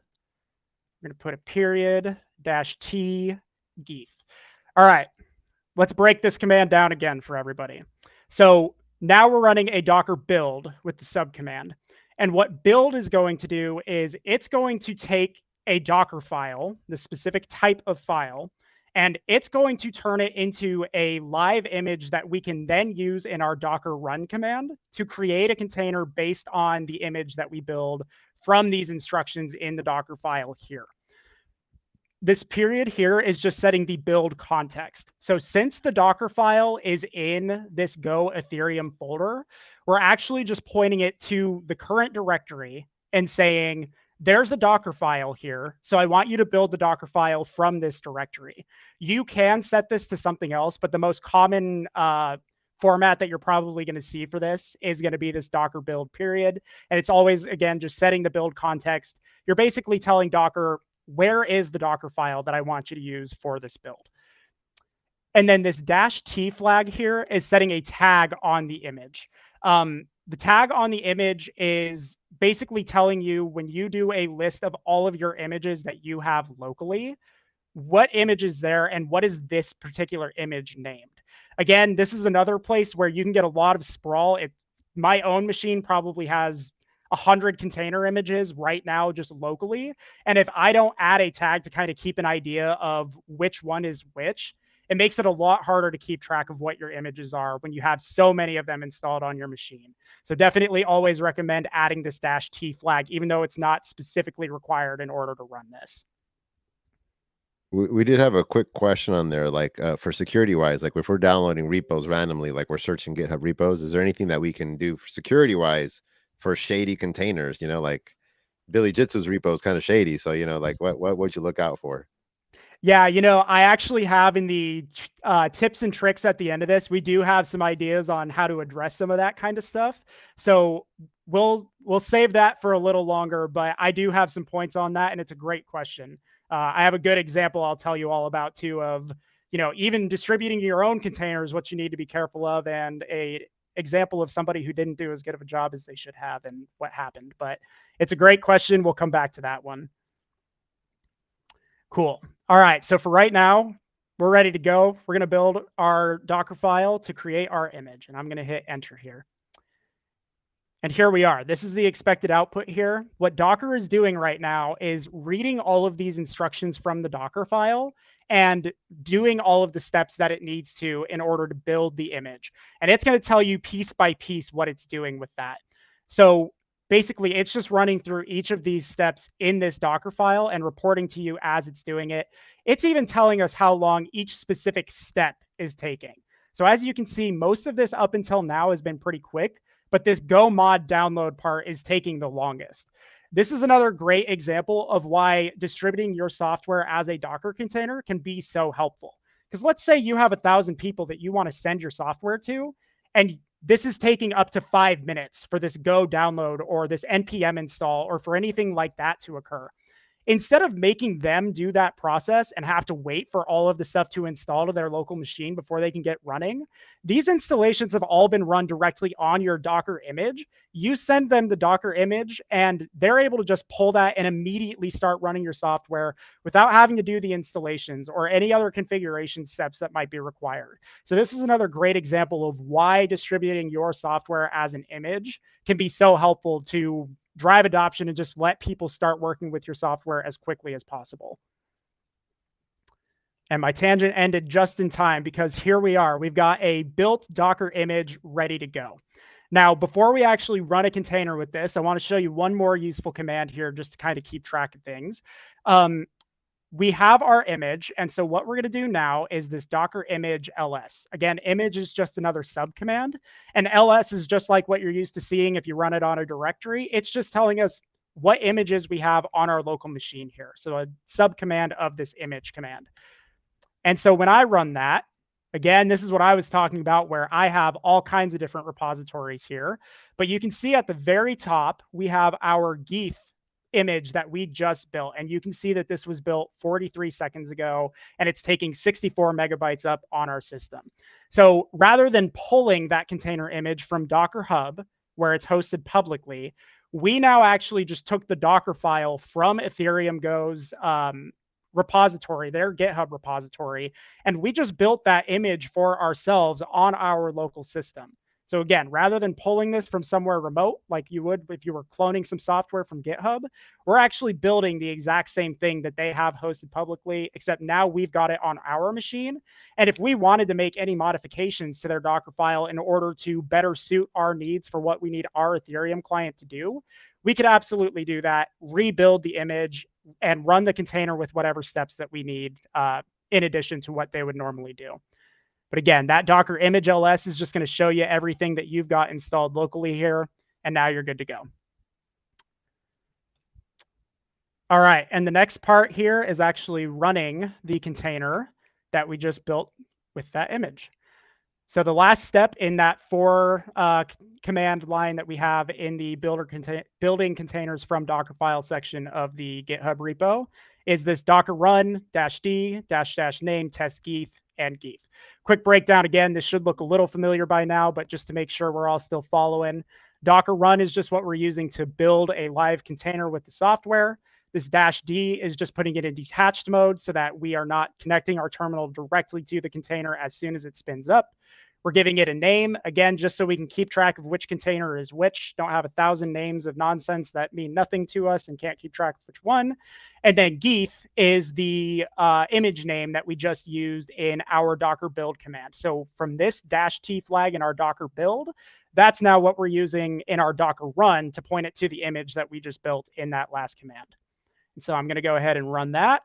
going to put a period -t geef. All right, let's break this command down again for everybody. So now we're running a Docker build with the subcommand. And what build is going to do is it's going to take a Docker file, the specific type of file, and it's going to turn it into a live image that we can then use in our Docker run command to create a container based on the image that we build from these instructions in the Docker file here. This period here is just setting the build context. So since the Docker file is in this Go Ethereum folder, we're actually just pointing it to the current directory and saying, there's a Docker file here. So I want you to build the Docker file from this directory. You can set this to something else, but the most common format that you're probably going to see for this is going to be this Docker build period. And it's always, again, just setting the build context. You're basically telling Docker, where is the Docker file that I want you to use for this build? And then this -t flag here is setting a tag on the image. The tag on the image is basically telling you when you do a list of all of your images that you have locally, what image is there and what is this particular image named. Again, this is another place where you can get a lot of sprawl. My own machine probably has 100 container images right now just locally. And if I don't add a tag to kind of keep an idea of which one is which, it makes it a lot harder to keep track of what your images are when you have so many of them installed on your machine. So definitely always recommend adding this -t flag, even though it's not specifically required in order to run this. We did have a quick question on there, like for security wise, like if we're downloading repos randomly, like we're searching GitHub repos, is there anything that we can do for security wise for shady containers? You know, like Billy Jitsu's repo is kind of shady. So, you know, like what would you look out for? Yeah, you know, I actually have in the tips and tricks at the end of this, we do have some ideas on how to address some of that kind of stuff. So we'll save that for a little longer, but I do have some points on that, and it's a great question. I have a good example I'll tell you all about too of, you know, even distributing your own containers, what you need to be careful of, and a example of somebody who didn't do as good of a job as they should have and what happened. But it's a great question. We'll come back to that one. Cool. All right. So for right now, we're ready to go. We're going to build our Docker file to create our image, and I'm going to hit enter here. And here we are. This is the expected output here. What Docker is doing right now is reading all of these instructions from the Docker file and doing all of the steps that it needs to in order to build the image. And it's going to tell you piece by piece what it's doing with that. So basically, it's just running through each of these steps in this Docker file and reporting to you as it's doing it. It's even telling us how long each specific step is taking. So as you can see, most of this up until now has been pretty quick, but this Go mod download part is taking the longest. This is another great example of why distributing your software as a Docker container can be so helpful. Because let's say you have 1,000 people that you want to send your software to, and this is taking up to 5 minutes for this Go download or this NPM install or for anything like that to occur. Instead of making them do that process and have to wait for all of the stuff to install to their local machine before they can get running, these installations have all been run directly on your Docker image. You send them the Docker image, and they're able to just pull that and immediately start running your software without having to do the installations or any other configuration steps that might be required. So this is another great example of why distributing your software as an image can be so helpful to drive adoption and just let people start working with your software as quickly as possible. And my tangent ended just in time because here we are. We've got a built Docker image ready to go. Now, before we actually run a container with this, I want to show you one more useful command here just to kind of keep track of things. We have our image. And so what we're going to do now is this Docker image ls. Again, image is just another subcommand. And ls is just like what you're used to seeing if you run it on a directory. It's just telling us what images we have on our local machine here. So a subcommand of this image command. And so when I run that, again, this is what I was talking about where I have all kinds of different repositories here. But you can see at the very top, we have our Geef image that we just built. And you can see that this was built 43 seconds ago, and it's taking 64 megabytes up on our system. So rather than pulling that container image from Docker Hub, where it's hosted publicly, we now actually just took the Docker file from Ethereum Go's repository, their GitHub repository, and we just built that image for ourselves on our local system. So again, rather than pulling this from somewhere remote, like you would if you were cloning some software from GitHub, we're actually building the exact same thing that they have hosted publicly, except now we've got it on our machine. And if we wanted to make any modifications to their Docker file in order to better suit our needs for what we need our Ethereum client to do, we could absolutely do that, rebuild the image, and run the container with whatever steps that we need in addition to what they would normally do. But again, that Docker image ls is just going to show you everything that you've got installed locally here, and now you're good to go. All right, and the next part here is actually running the container that we just built with that image. So the last step in that command line that we have in the building containers from Dockerfile section of the GitHub repo is this docker run -d --name test Geef and Geef. Quick breakdown again, this should look a little familiar by now, but just to make sure we're all still following, Docker run is just what we're using to build a live container with the software. This -d is just putting it in detached mode so that we are not connecting our terminal directly to the container as soon as it spins up. We're giving it a name, again, just so we can keep track of which container is which. Don't have 1,000 names of nonsense that mean nothing to us and can't keep track of which one. And then Geef is the image name that we just used in our Docker build command. So from this -t flag in our Docker build, that's now what we're using in our Docker run to point it to the image that we just built in that last command. And so I'm going to go ahead and run that.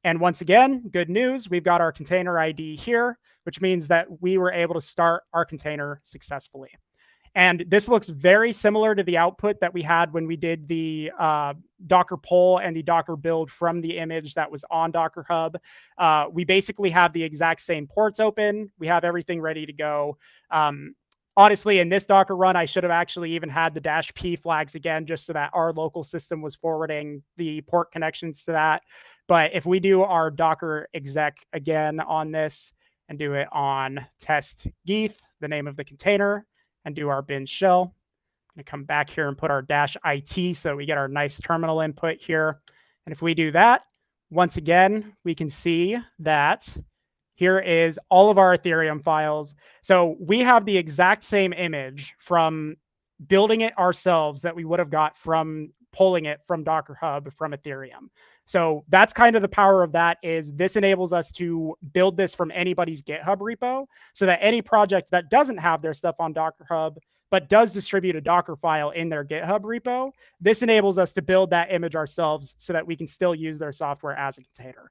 And once again, good news, we've got our container ID here, which means that we were able to start our container successfully. And this looks very similar to the output that we had when we did the Docker pull and the Docker build from the image that was on Docker Hub. We basically have the exact same ports open. We have everything ready to go. Honestly, in this Docker run, I should have actually even had the -p flags again, just so that our local system was forwarding the port connections to that. But if we do our Docker exec again on this and do it on test Geef, the name of the container, and do our bin shell, I'm going to come back here and put our -it so we get our nice terminal input here. And if we do that, once again, we can see that Here is all of our Ethereum files. So we have the exact same image from building it ourselves that we would have got from pulling it from Docker Hub from Ethereum. So that's kind of the power of that. Is this enables us to build this from anybody's GitHub repo, so that any project that doesn't have their stuff on Docker Hub but does distribute a Docker file in their GitHub repo, this enables us to build that image ourselves so that we can still use their software as a container.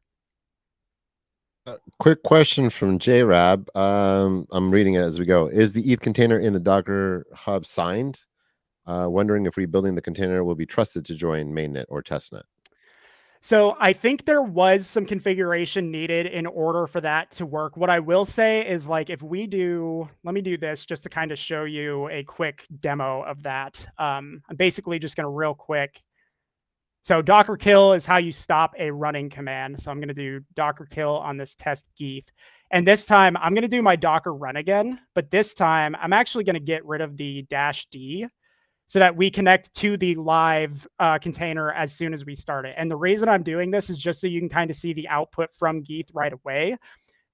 Quick question from JRab. I'm reading it as we go. Is the ETH container in the Docker Hub signed? Wondering if rebuilding the container will be trusted to join mainnet or testnet. So I think there was some configuration needed in order for that to work. What I will say is, like, if we do, let me do this just to kind of show you a quick demo of that. I'm basically just going to real quick. So Docker kill is how you stop a running command. So I'm going to do Docker kill on this test geef. And this time I'm going to do my Docker run again. But this time I'm actually going to get rid of the -d so that we connect to the live container as soon as we start it. And the reason I'm doing this is just so you can kind of see the output from geeth right away.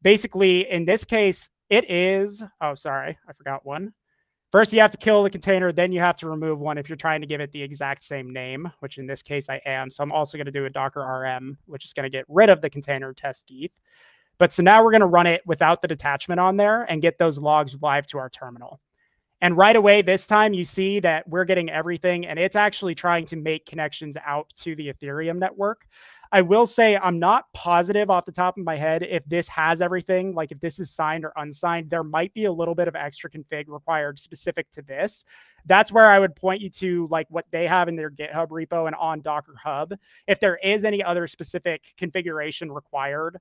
Basically, in this case, it is, oh, sorry, I forgot one. First, you have to kill the container, then you have to remove one if you're trying to give it the exact same name, which in this case I am. So I'm also going to do a Docker RM, which is going to get rid of the container test geeth. But so now we're going to run it without the detachment on there and get those logs live to our terminal. And right away, this time you see that we're getting everything, and it's actually trying to make connections out to the Ethereum network. I will say I'm not positive off the top of my head if this has everything, like if this is signed or unsigned. There might be a little bit of extra config required specific to this. That's where I would point you to, like, what they have in their GitHub repo and on Docker Hub. If there is any other specific configuration required,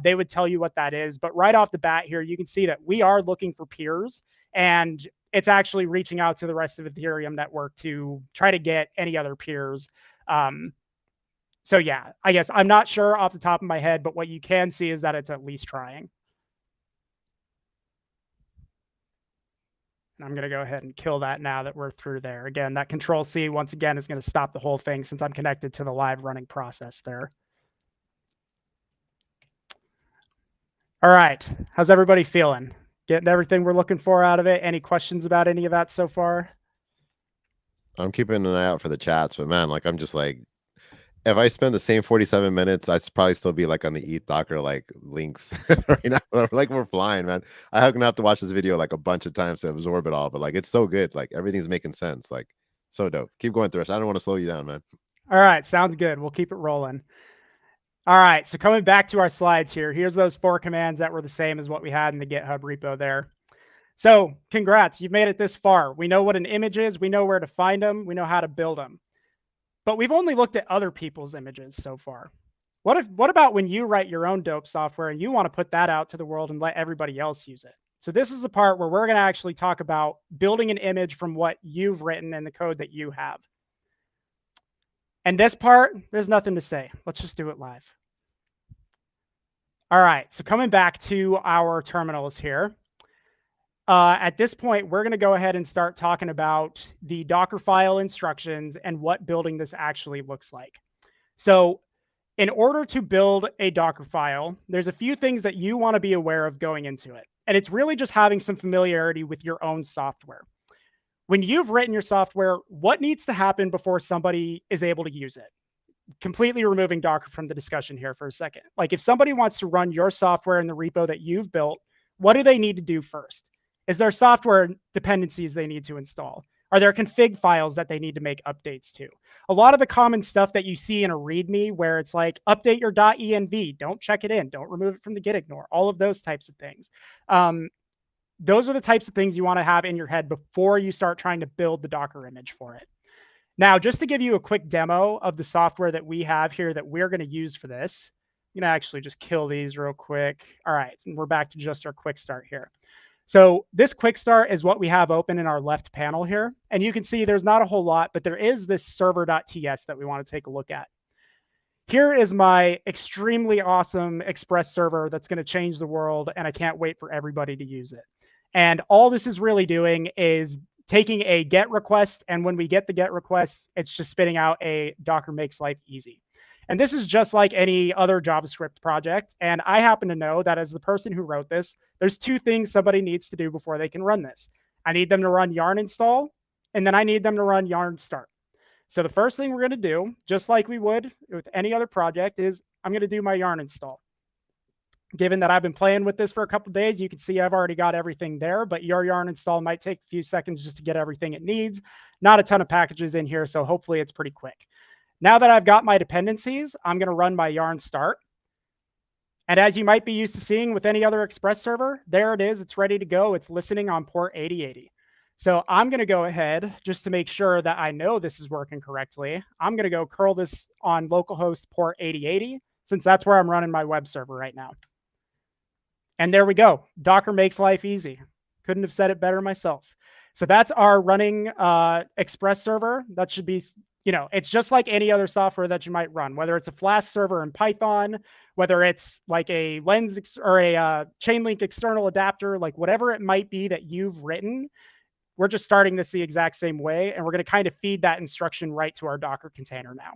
they would tell you what that is. But right off the bat here, you can see that we are looking for peers, and it's actually reaching out to the rest of the Ethereum network to try to get any other peers. So yeah, I guess I'm not sure off the top of my head, but what you can see is that it's at least trying. And I'm going to go ahead and kill that now that we're through there. Again, that Control-C, once again, is going to stop the whole thing since I'm connected to the live running process there. All right, how's everybody feeling? Getting everything we're looking for out of it? Any questions about any of that so far? I'm keeping an eye out for the chats, but man, like, I'm just like, if I spend the same 47 minutes, I'd probably still be like on the ETH Docker like links right now. Like, we're flying, man. I'm gonna have to watch this video like a bunch of times to absorb it all, but like, it's so good. Like, everything's making sense. Like, so dope. Keep going, Thresh. I don't want to slow you down, man. All right, sounds good. We'll keep it rolling. All right, so coming back to our slides here, here's those 4 commands that were the same as what we had in the GitHub repo there. So congrats, you've made it this far. We know what an image is, we know where to find them, we know how to build them. But we've only looked at other people's images so far. What about when you write your own dope software and you want to put that out to the world and let everybody else use it? So this is the part where we're going to actually talk about building an image from what you've written and the code that you have. And this part, there's nothing to say. Let's just do it live. All right, so coming back to our terminals here. At this point, we're going to go ahead and start talking about the Dockerfile instructions and what building this actually looks like. So in order to build a Dockerfile, there's a few things that you want to be aware of going into it. And it's really just having some familiarity with your own software. When you've written your software, what needs to happen before somebody is able to use it? Completely removing Docker from the discussion here for a second. Like, if somebody wants to run your software in the repo that you've built, what do they need to do first? Is there software dependencies they need to install? Are there config files that they need to make updates to? A lot of the common stuff that you see in a README where it's like, update your .env, don't check it in, don't remove it from the git ignore, all of those types of things. Those are the types of things you want to have in your head before you start trying to build the Docker image for it. Now, just to give you a quick demo of the software that we have here that we're going to use for this, I'm going to actually just kill these real quick. All right, and we're back to just our quick start here. So this quick start is what we have open in our left panel here. And you can see there's not a whole lot, but there is this server.ts that we want to take a look at. Here is my extremely awesome Express server that's going to change the world, and I can't wait for everybody to use it. And all this is really doing is taking a GET request, and when we get the GET request, it's just spitting out a Docker makes life easy. And this is just like any other JavaScript project. And I happen to know that as the person who wrote this, there's two things somebody needs to do before they can run this. I need them to run yarn install, and then I need them to run yarn start. So the first thing we're going to do, just like we would with any other project, is I'm going to do my yarn install. Given that I've been playing with this for a couple days, you can see I've already got everything there, but your yarn install might take a few seconds just to get everything it needs. Not a ton of packages in here, so hopefully it's pretty quick. Now that I've got my dependencies, I'm going to run my yarn start. And as you might be used to seeing with any other Express server, there it is. It's ready to go. It's listening on port 8080. So I'm going to go ahead, just to make sure that I know this is working correctly, I'm going to go curl this on localhost port 8080, since that's where I'm running my web server right now. And there we go. Docker makes life easy. Couldn't have said it better myself. So that's our running Express server. That should be, it's just like any other software that you might run, whether it's a Flask server in Python, whether it's like a Lens or a Chainlink external adapter, like whatever it might be that you've written. We're just starting this the exact same way, and we're going to kind of feed that instruction right to our Docker container now.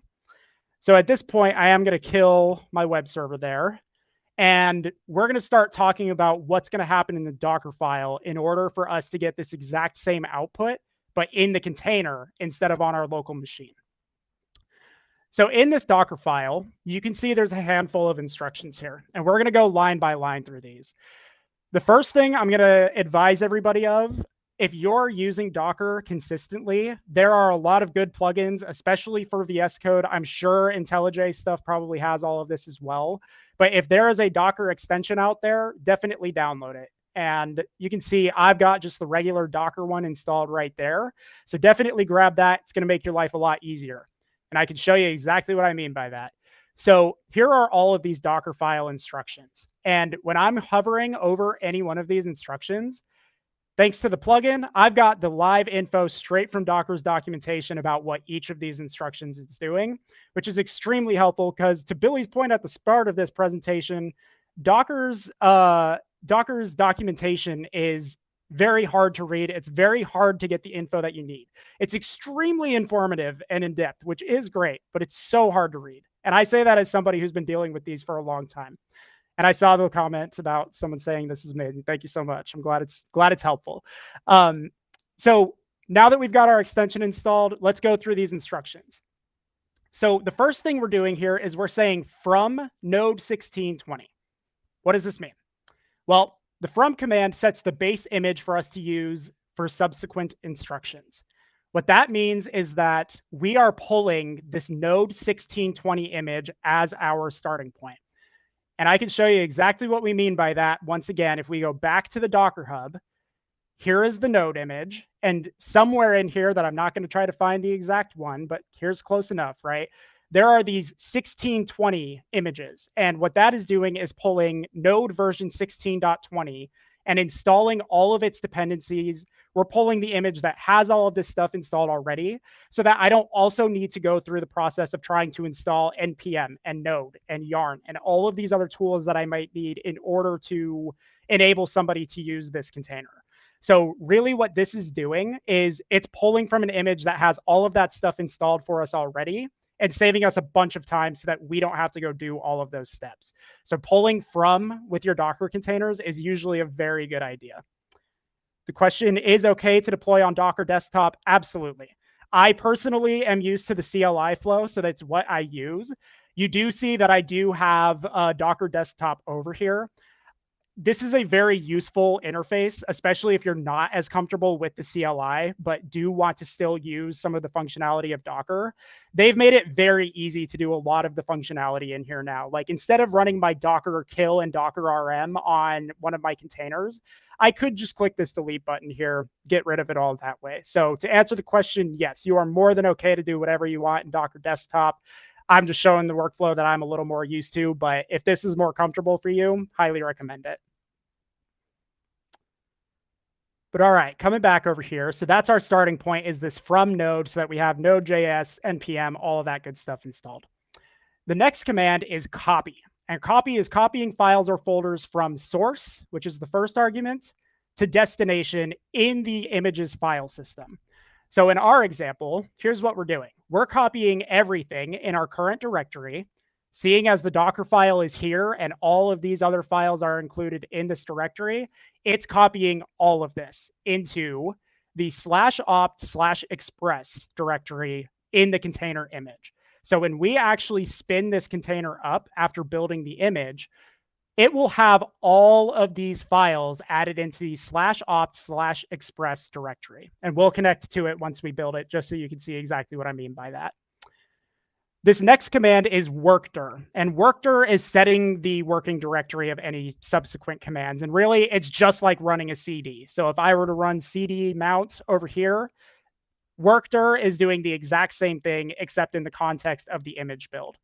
So at this point, I am going to kill my web server there. And we're going to start talking about what's going to happen in the Docker file in order for us to get this exact same output, but in the container instead of on our local machine. So in this Docker file, you can see there's a handful of instructions here, and we're going to go line by line through these. The first thing I'm going to advise everybody of, if you're using Docker consistently, there are a lot of good plugins, especially for VS Code. I'm sure IntelliJ stuff probably has all of this as well. But if there is a Docker extension out there, definitely download it. And you can see I've got just the regular Docker one installed right there. So definitely grab that. It's going to make your life a lot easier. And I can show you exactly what I mean by that. So here are all of these Docker file instructions. And when I'm hovering over any one of these instructions, thanks to the plugin, I've got the live info straight from Docker's documentation about what each of these instructions is doing, which is extremely helpful because, to Billy's point at the start of this presentation, Docker's documentation is very hard to read. It's very hard to get the info that you need. It's extremely informative and in-depth, which is great, but it's so hard to read. And I say that as somebody who's been dealing with these for a long time. And I saw the comments about someone saying this is amazing. Thank you so much. I'm glad it's helpful. So now that we've got our extension installed, let's go through these instructions. So the first thing we're doing here is we're saying from node 1620. What does this mean? Well, the from command sets the base image for us to use for subsequent instructions. What that means is that we are pulling this node 1620 image as our starting point. And I can show you exactly what we mean by that. Once again, if we go back to the Docker Hub, here is the node image. And somewhere in here that I'm not going to try to find the exact one, but here's close enough, right? There are these 1620 images. And what that is doing is pulling node version 16.20 and installing all of its dependencies. We're pulling the image that has all of this stuff installed already so that I don't also need to go through the process of trying to install NPM and Node and Yarn and all of these other tools that I might need in order to enable somebody to use this container. So really what this is doing is it's pulling from an image that has all of that stuff installed for us already and saving us a bunch of time so that we don't have to go do all of those steps. So pulling from with your Docker containers is usually a very good idea. The question is okay to deploy on Docker desktop? Absolutely. I personally am used to the CLI flow, so that's what I use. You do see that I do have a Docker desktop over here. This is a very useful interface, especially if you're not as comfortable with the CLI, but do want to still use some of the functionality of Docker. They've made it very easy to do a lot of the functionality in here now. Like instead of running my Docker kill and Docker RM on one of my containers, I could just click this delete button here, get rid of it all that way. So to answer the question, yes, you are more than okay to do whatever you want in Docker desktop. I'm just showing the workflow that I'm a little more used to, but if this is more comfortable for you, highly recommend it. But all right, coming back over here. So that's our starting point, is this from node, so that we have Node.js, NPM, all of that good stuff installed. The next command is copy. And copy is copying files or folders from source, which is the first argument, to destination in the images file system. So in our example, here's what we're doing. We're copying everything in our current directory Seeing as the Docker file is here and all of these other files are included in this directory, it's copying all of this into the /opt/express directory in the container image. So when we actually spin this container up after building the image, it will have all of these files added into the /opt/express directory. And we'll connect to it once we build it, just so you can see exactly what I mean by that. This next command is workdir, and workdir is setting the working directory of any subsequent commands. And really, it's just like running a CD. So if I were to run cd mount over here, workdir is doing the exact same thing, except in the context of the image build.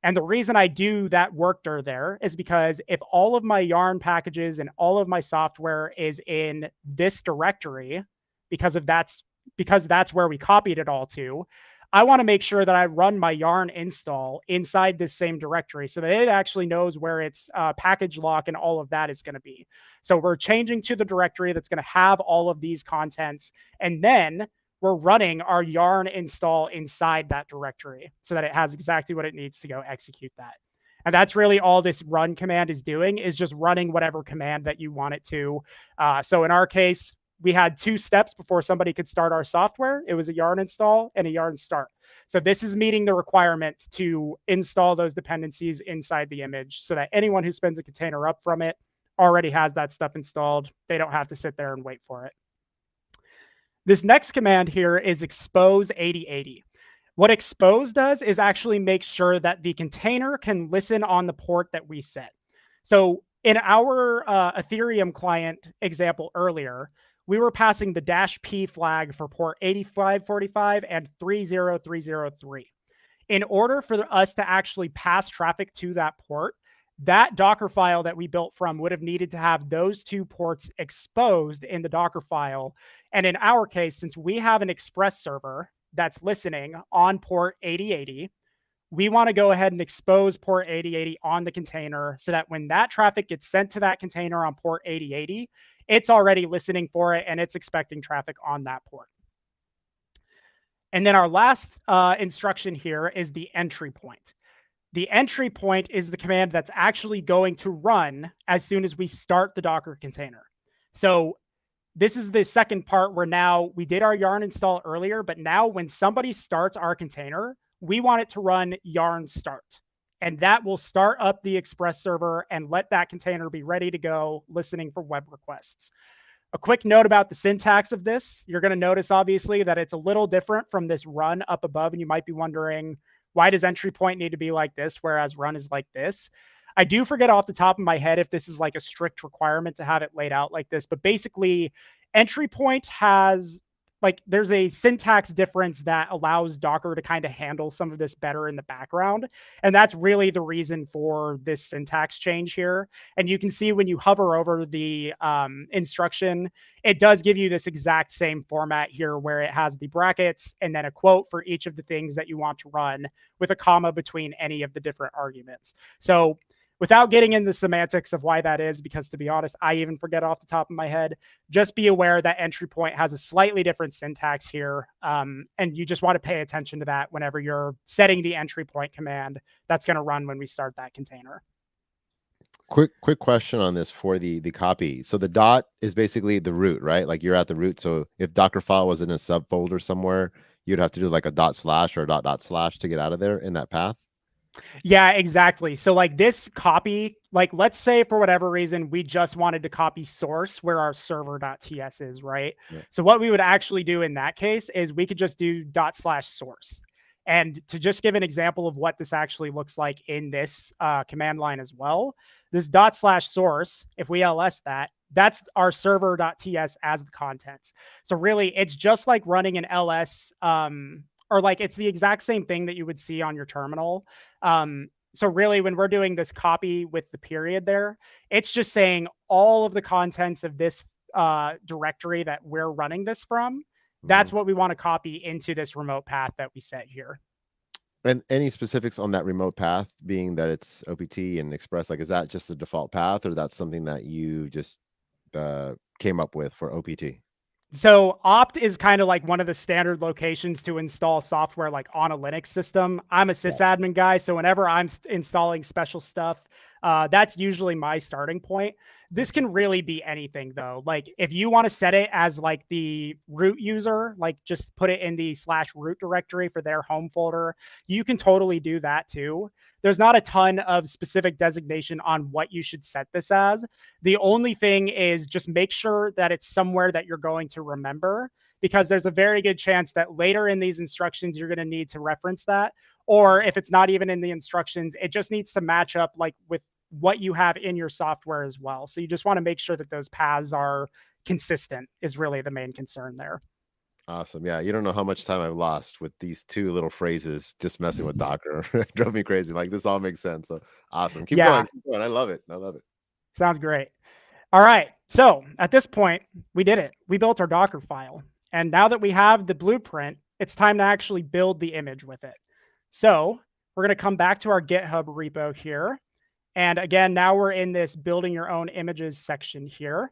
And the reason I do that workdir there is because if all of my yarn packages and all of my software is in this directory, because that's where we copied it all to, I want to make sure that I run my yarn install inside this same directory so that it actually knows where its package lock and all of that is going to be. So we're changing to the directory that's going to have all of these contents, and then we're running our yarn install inside that directory so that it has exactly what it needs to go execute that. And that's really all this run command is doing, is just running whatever command that you want it to. So in our case, we had 2 steps before somebody could start our software. It was a yarn install and a yarn start. So this is meeting the requirement to install those dependencies inside the image so that anyone who spins a container up from it already has that stuff installed. They don't have to sit there and wait for it. This next command here is expose 8080. What expose does is actually make sure that the container can listen on the port that we set. So in our Ethereum client example earlier, we were passing the -p flag for port 8545 and 30303. In order for us to actually pass traffic to that port, that Docker file that we built from would have needed to have those 2 ports exposed in the Docker file. And in our case, since we have an Express server that's listening on port 8080, we want to go ahead and expose port 8080 on the container so that when that traffic gets sent to that container on port 8080, it's already listening for it and it's expecting traffic on that port. And then our last instruction here is the entry point. The entry point is the command that's actually going to run as soon as we start the Docker container. So this is the second part where now we did our yarn install earlier, but now when somebody starts our container, we want it to run yarn start. And that will start up the Express server and let that container be ready to go, listening for web requests. A quick note about the syntax of this. You're going to notice, obviously, that it's a little different from this run up above. And you might be wondering, why does entry point need to be like this, whereas run is like this? I do forget off the top of my head if this is like a strict requirement to have it laid out like this. But basically, entry point has, like, there's a syntax difference that allows Docker to kind of handle some of this better in the background. And that's really the reason for this syntax change here. And you can see when you hover over the instruction, it does give you this exact same format here where it has the brackets and then a quote for each of the things that you want to run with a comma between any of the different arguments. So without getting into the semantics of why that is, because to be honest, I even forget off the top of my head, just be aware that entry point has a slightly different syntax here. And you just want to pay attention to that whenever you're setting the entry point command that's going to run when we start that container. Quick question on this for the copy. So the dot is basically the root, right? Like you're at the root. So if Docker file was in a subfolder somewhere, you'd have to do like a / or a / to get out of there in that path. Yeah, exactly. So like this copy, like let's say for whatever reason, we just wanted to copy source where our server.ts is, right? Yeah. So what we would actually do in that case is we could just do /source. And to just give an example of what this actually looks like in this command line as well, this /source, if we ls that, that's our server.ts as the contents. So really, it's just like running an ls, or like it's the exact same thing that you would see on your terminal. So really, when we're doing this copy with the period there, it's just saying all of the contents of this directory that we're running this from. That's what we want to copy into this remote path that we set here. And any specifics on that remote path, being that it's OPT and Express, like is that just the default path, or that's something that you just came up with for OPT? So opt is kind of like one of the standard locations to install software like on a Linux system. I'm a Yeah. sysadmin guy, so whenever I'm installing special stuff, that's usually my starting point. This Okay. can really be anything though. Like if you want to set it as like the root user, like just put it in the /root directory for their home folder, you can totally do that too. There's not a ton of specific designation on what you should set this as. The only thing is just make sure that it's somewhere that you're going to remember, because there's a very good chance that later in these instructions, you're going to need to reference that. Or if it's not even in the instructions, it just needs to match up like with what you have in your software as well. So you just want to make sure that those paths are consistent is really the main concern there. Awesome. Yeah, you don't know how much time I've lost with these two little phrases just messing with Docker. It drove me crazy. Like this all makes sense. So awesome. Keep going. Yeah, Keep going. I love it. I love it. sounds great. All right. So at this point, we did it. We built our Docker file. And now that we have the blueprint, it's time to actually build the image with it. So we're going to come back to our GitHub repo here. And again, now we're in this building your own images section here.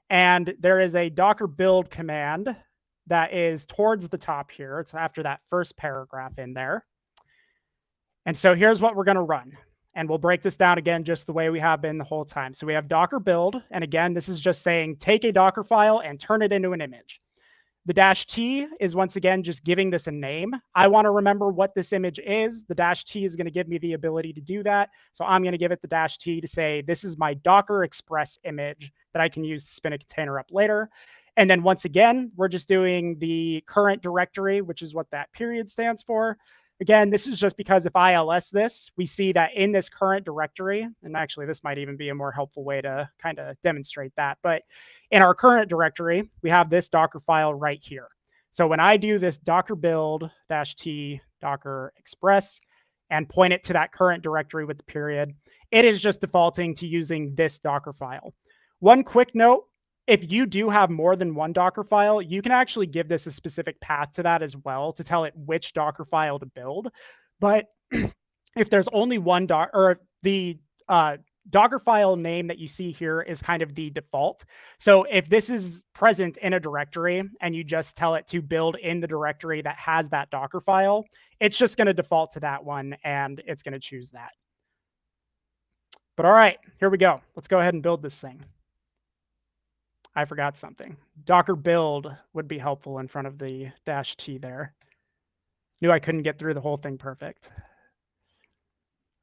And there is a Docker build command that is towards the top here. It's after that first paragraph in there. And so here's what we're going to run. And we'll break this down again just the way we have been the whole time. So we have Docker build. And again, this is just saying take a Docker file and turn it into an image. The -t is once again just giving this a name. I want to remember what this image is. The -t is going to give me the ability to do that. So I'm going to give it the -t to say, this is my Docker Express image that I can use to spin a container up later. And then once again, we're just doing the current directory, which is what that period stands for. Again, this is just because if I ls this, we see that in this current directory, and actually this might even be a more helpful way to kind of demonstrate that, but in our current directory, we have this Docker file right here. So when I do this docker build -t docker express and point it to that current directory with the period, it is just defaulting to using this Docker file. One quick note, if you do have more than one Docker file, you can actually give this a specific path to that as well to tell it which Docker file to build. But if there's only one Docker, or the Docker file name that you see here is kind of the default. So if this is present in a directory and you just tell it to build in the directory that has that Docker file, it's just going to default to that one and it's going to choose that. But all right, here we go. Let's go ahead and build this thing. I forgot something. Docker build would be helpful in front of the -t there. Knew I couldn't get through the whole thing perfect.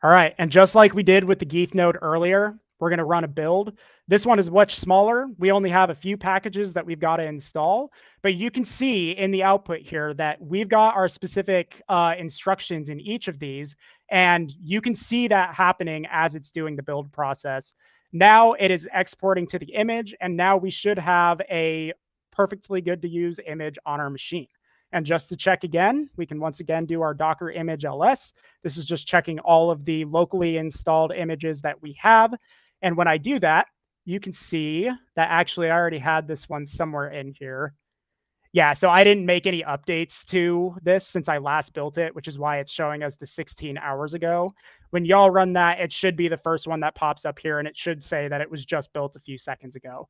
All right, and just like we did with the Geef node earlier, we're going to run a build. This one is much smaller. We only have a few packages that we've got to install, but you can see in the output here that we've got our specific instructions in each of these, and you can see that happening as it's doing the build process. Now it is exporting to the image, and now we should have a perfectly good to use image on our machine. And just to check again, we can once again do our Docker image ls. This is just checking all of the locally installed images that we have. And when I do that, you can see that actually I already had this one somewhere in here. Yeah, so I didn't make any updates to this since I last built it, which is why it's showing us the 16 hours ago. When y'all run that, it should be the first one that pops up here, and it should say that it was just built a few seconds ago.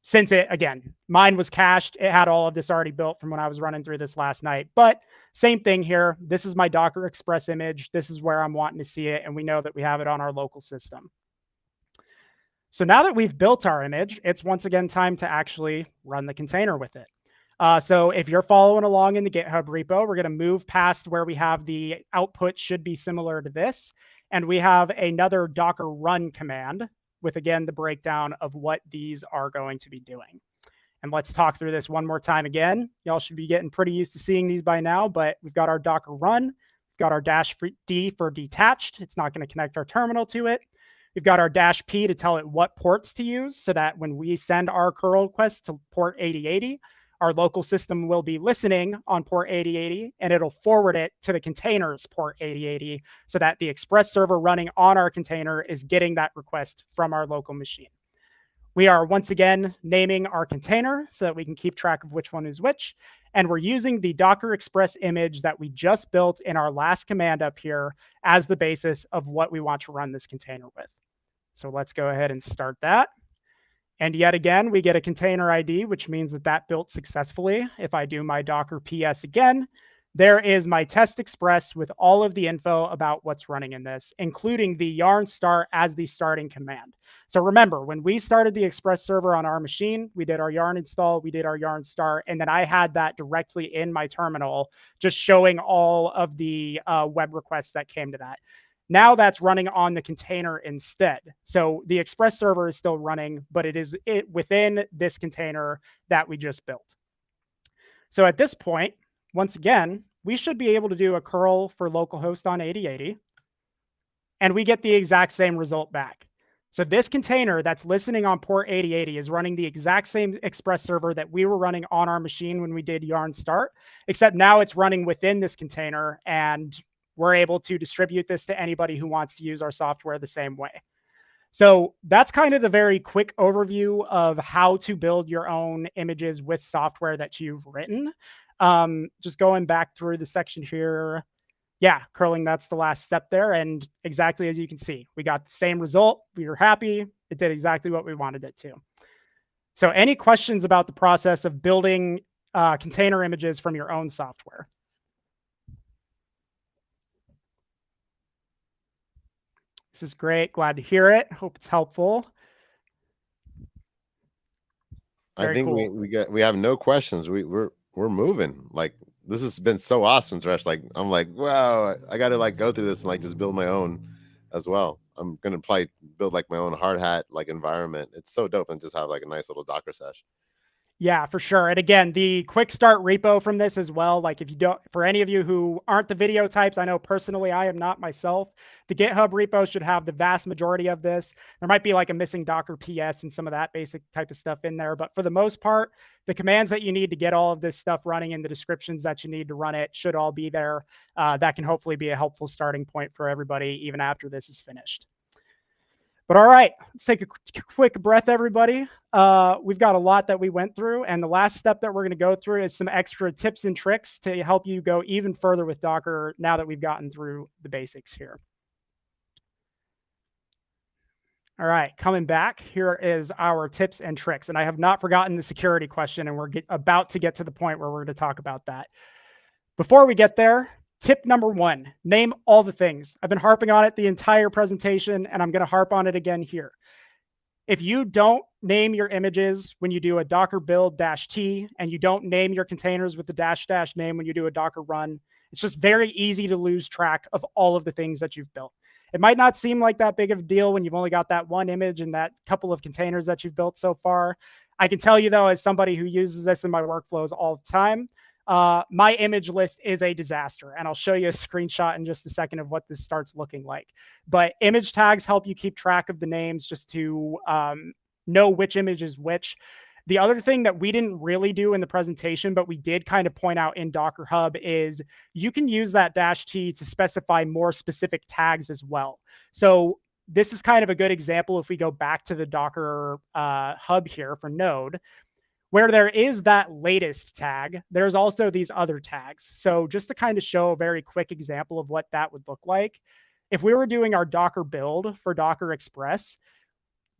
Since it, again, mine was cached, it had all of this already built from when I was running through this last night. But same thing here. This is my Docker Express image. This is where I'm wanting to see it, and we know that we have it on our local system. So now that we've built our image, it's once again time to actually run the container with it. So if you're following along in the GitHub repo, we're going to move past where we have the output should be similar to this. And we have another Docker run command with, again, the breakdown of what these are going to be doing. And let's talk through this one more time again. Y'all should be getting pretty used to seeing these by now, but we've got our Docker run. We've got our -d for detached. It's not going to connect our terminal to it. We've got our -p to tell it what ports to use so that when we send our curl request to port 8080, our local system will be listening on port 8080 and it'll forward it to the container's port 8080 so that the Express server running on our container is getting that request from our local machine. We are once again naming our container so that we can keep track of which one is which. And we're using the Docker Express image that we just built in our last command up here as the basis of what we want to run this container with. So let's go ahead and start that. And yet again, we get a container ID, which means that that built successfully. If I do my Docker PS again, there is my test express with all of the info about what's running in this, including the yarn start as the starting command. So remember, when we started the Express server on our machine, we did our yarn install, we did our yarn start, and then I had that directly in my terminal, just showing all of the web requests that came to that. Now that's running on the container instead. So the Express server is still running, but it is within this container that we just built. So at this point, once again, we should be able to do a curl for localhost on 8080, and we get the exact same result back. So this container that's listening on port 8080 is running the exact same Express server that we were running on our machine when we did yarn start, except now it's running within this container, and we're able to distribute this to anybody who wants to use our software the same way. So that's kind of the very quick overview of how to build your own images with software that you've written. Just going back through the section here. Yeah, curling, that's the last step there. And exactly as you can see, we got the same result. We were happy. It did exactly what we wanted it to. So any questions about the process of building container images from your own software? This is great. Glad to hear it. Hope it's helpful. I think cool. we have no questions. We're moving. Like, this has been so awesome, Thresh. Like, I'm like, wow, I got to like go through this and like just build my own as well. I'm gonna probably build like my own hard hat like environment. It's so dope, and just have like a nice little Docker sesh. Yeah, for sure. And again, the quick start repo from this as well. Like, if you don't, for any of you who aren't the video types, I know personally I am not myself. The GitHub repo should have the vast majority of this. There might be like a missing Docker PS and some of that basic type of stuff in there. But for the most part, the commands that you need to get all of this stuff running and the descriptions that you need to run it should all be there. That can hopefully be a helpful starting point for everybody, even after this is finished. But all right, let's take a quick breath, everybody. We've got a lot that we went through, and the last step that we're going to go through is some extra tips and tricks to help you go even further with Docker now that we've gotten through the basics here. All right, coming back, here is our tips and tricks. And I have not forgotten the security question, and we're about to get to the point where we're going to talk about that. Before we get there, tip number one, name all the things. I've been harping on it the entire presentation, and I'm going to harp on it again here. If you don't name your images when you do a Docker build -t, and you don't name your containers with the -- name when you do a Docker run, it's just very easy to lose track of all of the things that you've built. It might not seem like that big of a deal when you've only got that one image and that couple of containers that you've built so far. I can tell you, though, as somebody who uses this in my workflows all the time, my image list is a disaster, and I'll show you a screenshot in just a second of what this starts looking like. But image tags help you keep track of the names just to know which image is which. The other thing that we didn't really do in the presentation, but we did kind of point out in Docker Hub, is you can use that -t to specify more specific tags as well. So this is kind of a good example if we go back to the Docker Hub here for Node. Where there is that latest tag, there's also these other tags. So just to kind of show a very quick example of what that would look like, if we were doing our Docker build for Docker Express,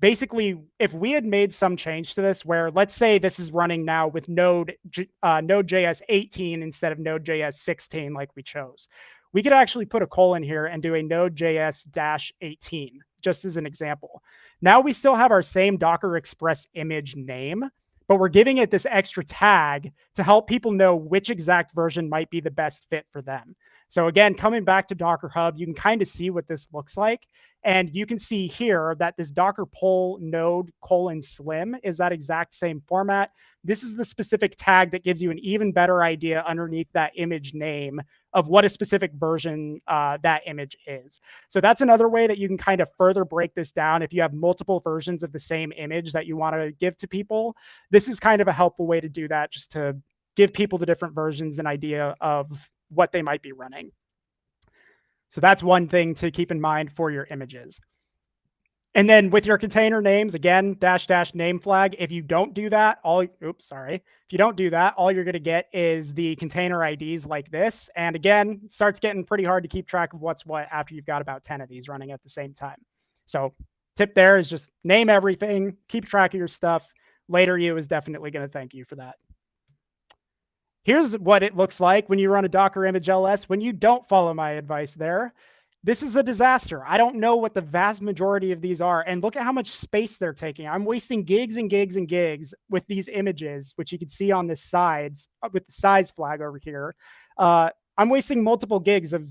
basically, if we had made some change to this, where let's say this is running now with Node.js 18 instead of Node.js 16 like we chose, we could actually put a colon here and do a Node.js -18, just as an example. Now we still have our same Docker Express image name, but we're giving it this extra tag to help people know which exact version might be the best fit for them. So again, coming back to Docker Hub, you can kind of see what this looks like. And you can see here that this Docker poll node :slim is that exact same format. This is the specific tag that gives you an even better idea underneath that image name of what a specific version that image is. So that's another way that you can kind of further break this down. If you have multiple versions of the same image that you want to give to people, this is kind of a helpful way to do that, just to give people the different versions an idea of what they might be running. So that's one thing to keep in mind for your images. And then with your container names, again, -- name flag. If you don't do that, if you don't do that, all you're going to get is the container IDs like this. And again, it starts getting pretty hard to keep track of what's what after you've got about 10 of these running at the same time. So tip there is just name everything, keep track of your stuff. Later you is definitely going to thank you for that. Here's what it looks like when you run a Docker image ls when you don't follow my advice there. This is a disaster. I don't know what the vast majority of these are. And look at how much space they're taking. I'm wasting gigs and gigs and gigs with these images, which you can see on the sides with the size flag over here. I'm wasting multiple gigs of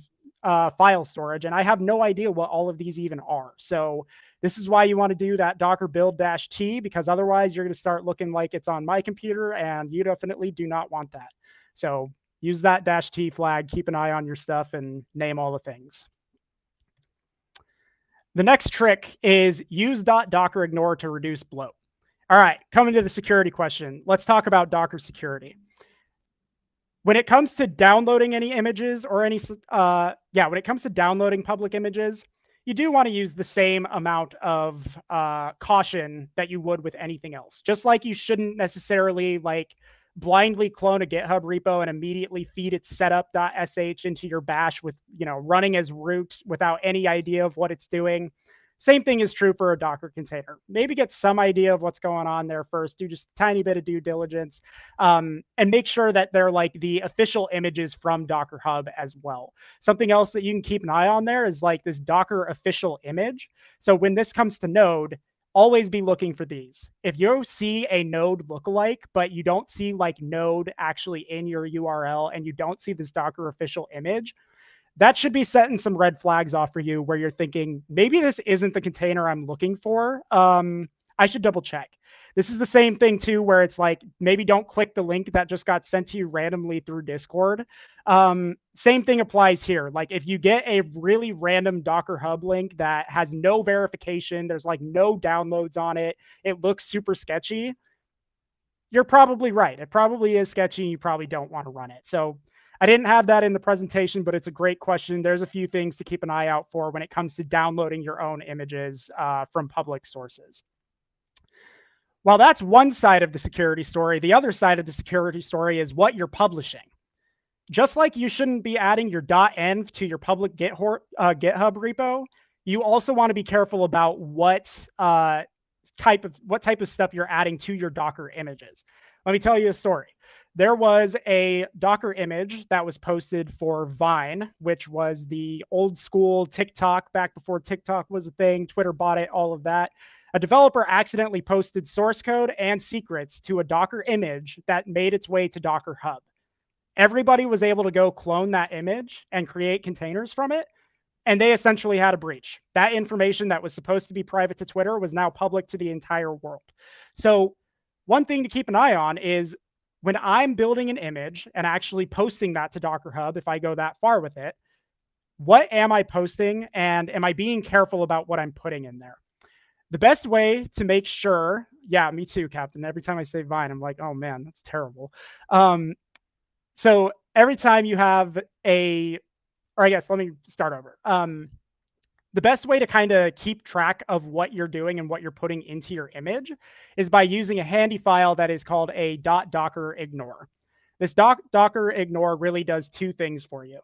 file storage, and I have no idea what all of these even are. So this is why you want to do that Docker build -t, because otherwise you're going to start looking like it's on my computer, and you definitely do not want that. So use that -t flag, keep an eye on your stuff, and name all the things. The next trick is use .docker ignore to reduce bloat. All right, coming to the security question. Let's talk about Docker security. When it comes to downloading any images or when it comes to downloading public images, you do want to use the same amount of caution that you would with anything else. Just like you shouldn't necessarily like blindly clone a GitHub repo and immediately feed its setup.sh into your bash with, running as root without any idea of what it's doing. Same thing is true for a Docker container. Maybe get some idea of what's going on there first, do just a tiny bit of due diligence, and make sure that they're like the official images from Docker Hub as well. Something else that you can keep an eye on there is like this Docker official image. So when this comes to Node, always be looking for these. If you see a Node lookalike, but you don't see like Node actually in your URL and you don't see this Docker official image, that should be setting some red flags off for you where you're thinking, maybe this isn't the container I'm looking for. I should double check. This is the same thing too, where it's like, maybe don't click the link that just got sent to you randomly through Discord. Same thing applies here. Like if you get a really random Docker Hub link that has no verification, there's like no downloads on it, it looks super sketchy, you're probably right. It probably is sketchy and you probably don't want to run it. So I didn't have that in the presentation, but it's a great question. There's a few things to keep an eye out for when it comes to downloading your own images from public sources. While that's one side of the security story, the other side of the security story is what you're publishing. Just like you shouldn't be adding your .env to your public GitHub repo, you also want to be careful about what type of stuff you're adding to your Docker images. Let me tell you a story. There was a Docker image that was posted for Vine, which was the old school TikTok back before TikTok was a thing. Twitter bought it, all of that. A developer accidentally posted source code and secrets to a Docker image that made its way to Docker Hub. Everybody was able to go clone that image and create containers from it, and they essentially had a breach. That information that was supposed to be private to Twitter was now public to the entire world. So one thing to keep an eye on is when I'm building an image and actually posting that to Docker Hub, if I go that far with it, what am I posting and am I being careful about what I'm putting in there? The best way to make sure, yeah, me too, Captain. Every time I say Vine, I'm like, oh man, that's terrible. So every time you have or I guess let me start over. The best way to kind of keep track of what you're doing and what you're putting into your image is by using a handy file that is called a .docker ignore. This docker ignore really does two things for you.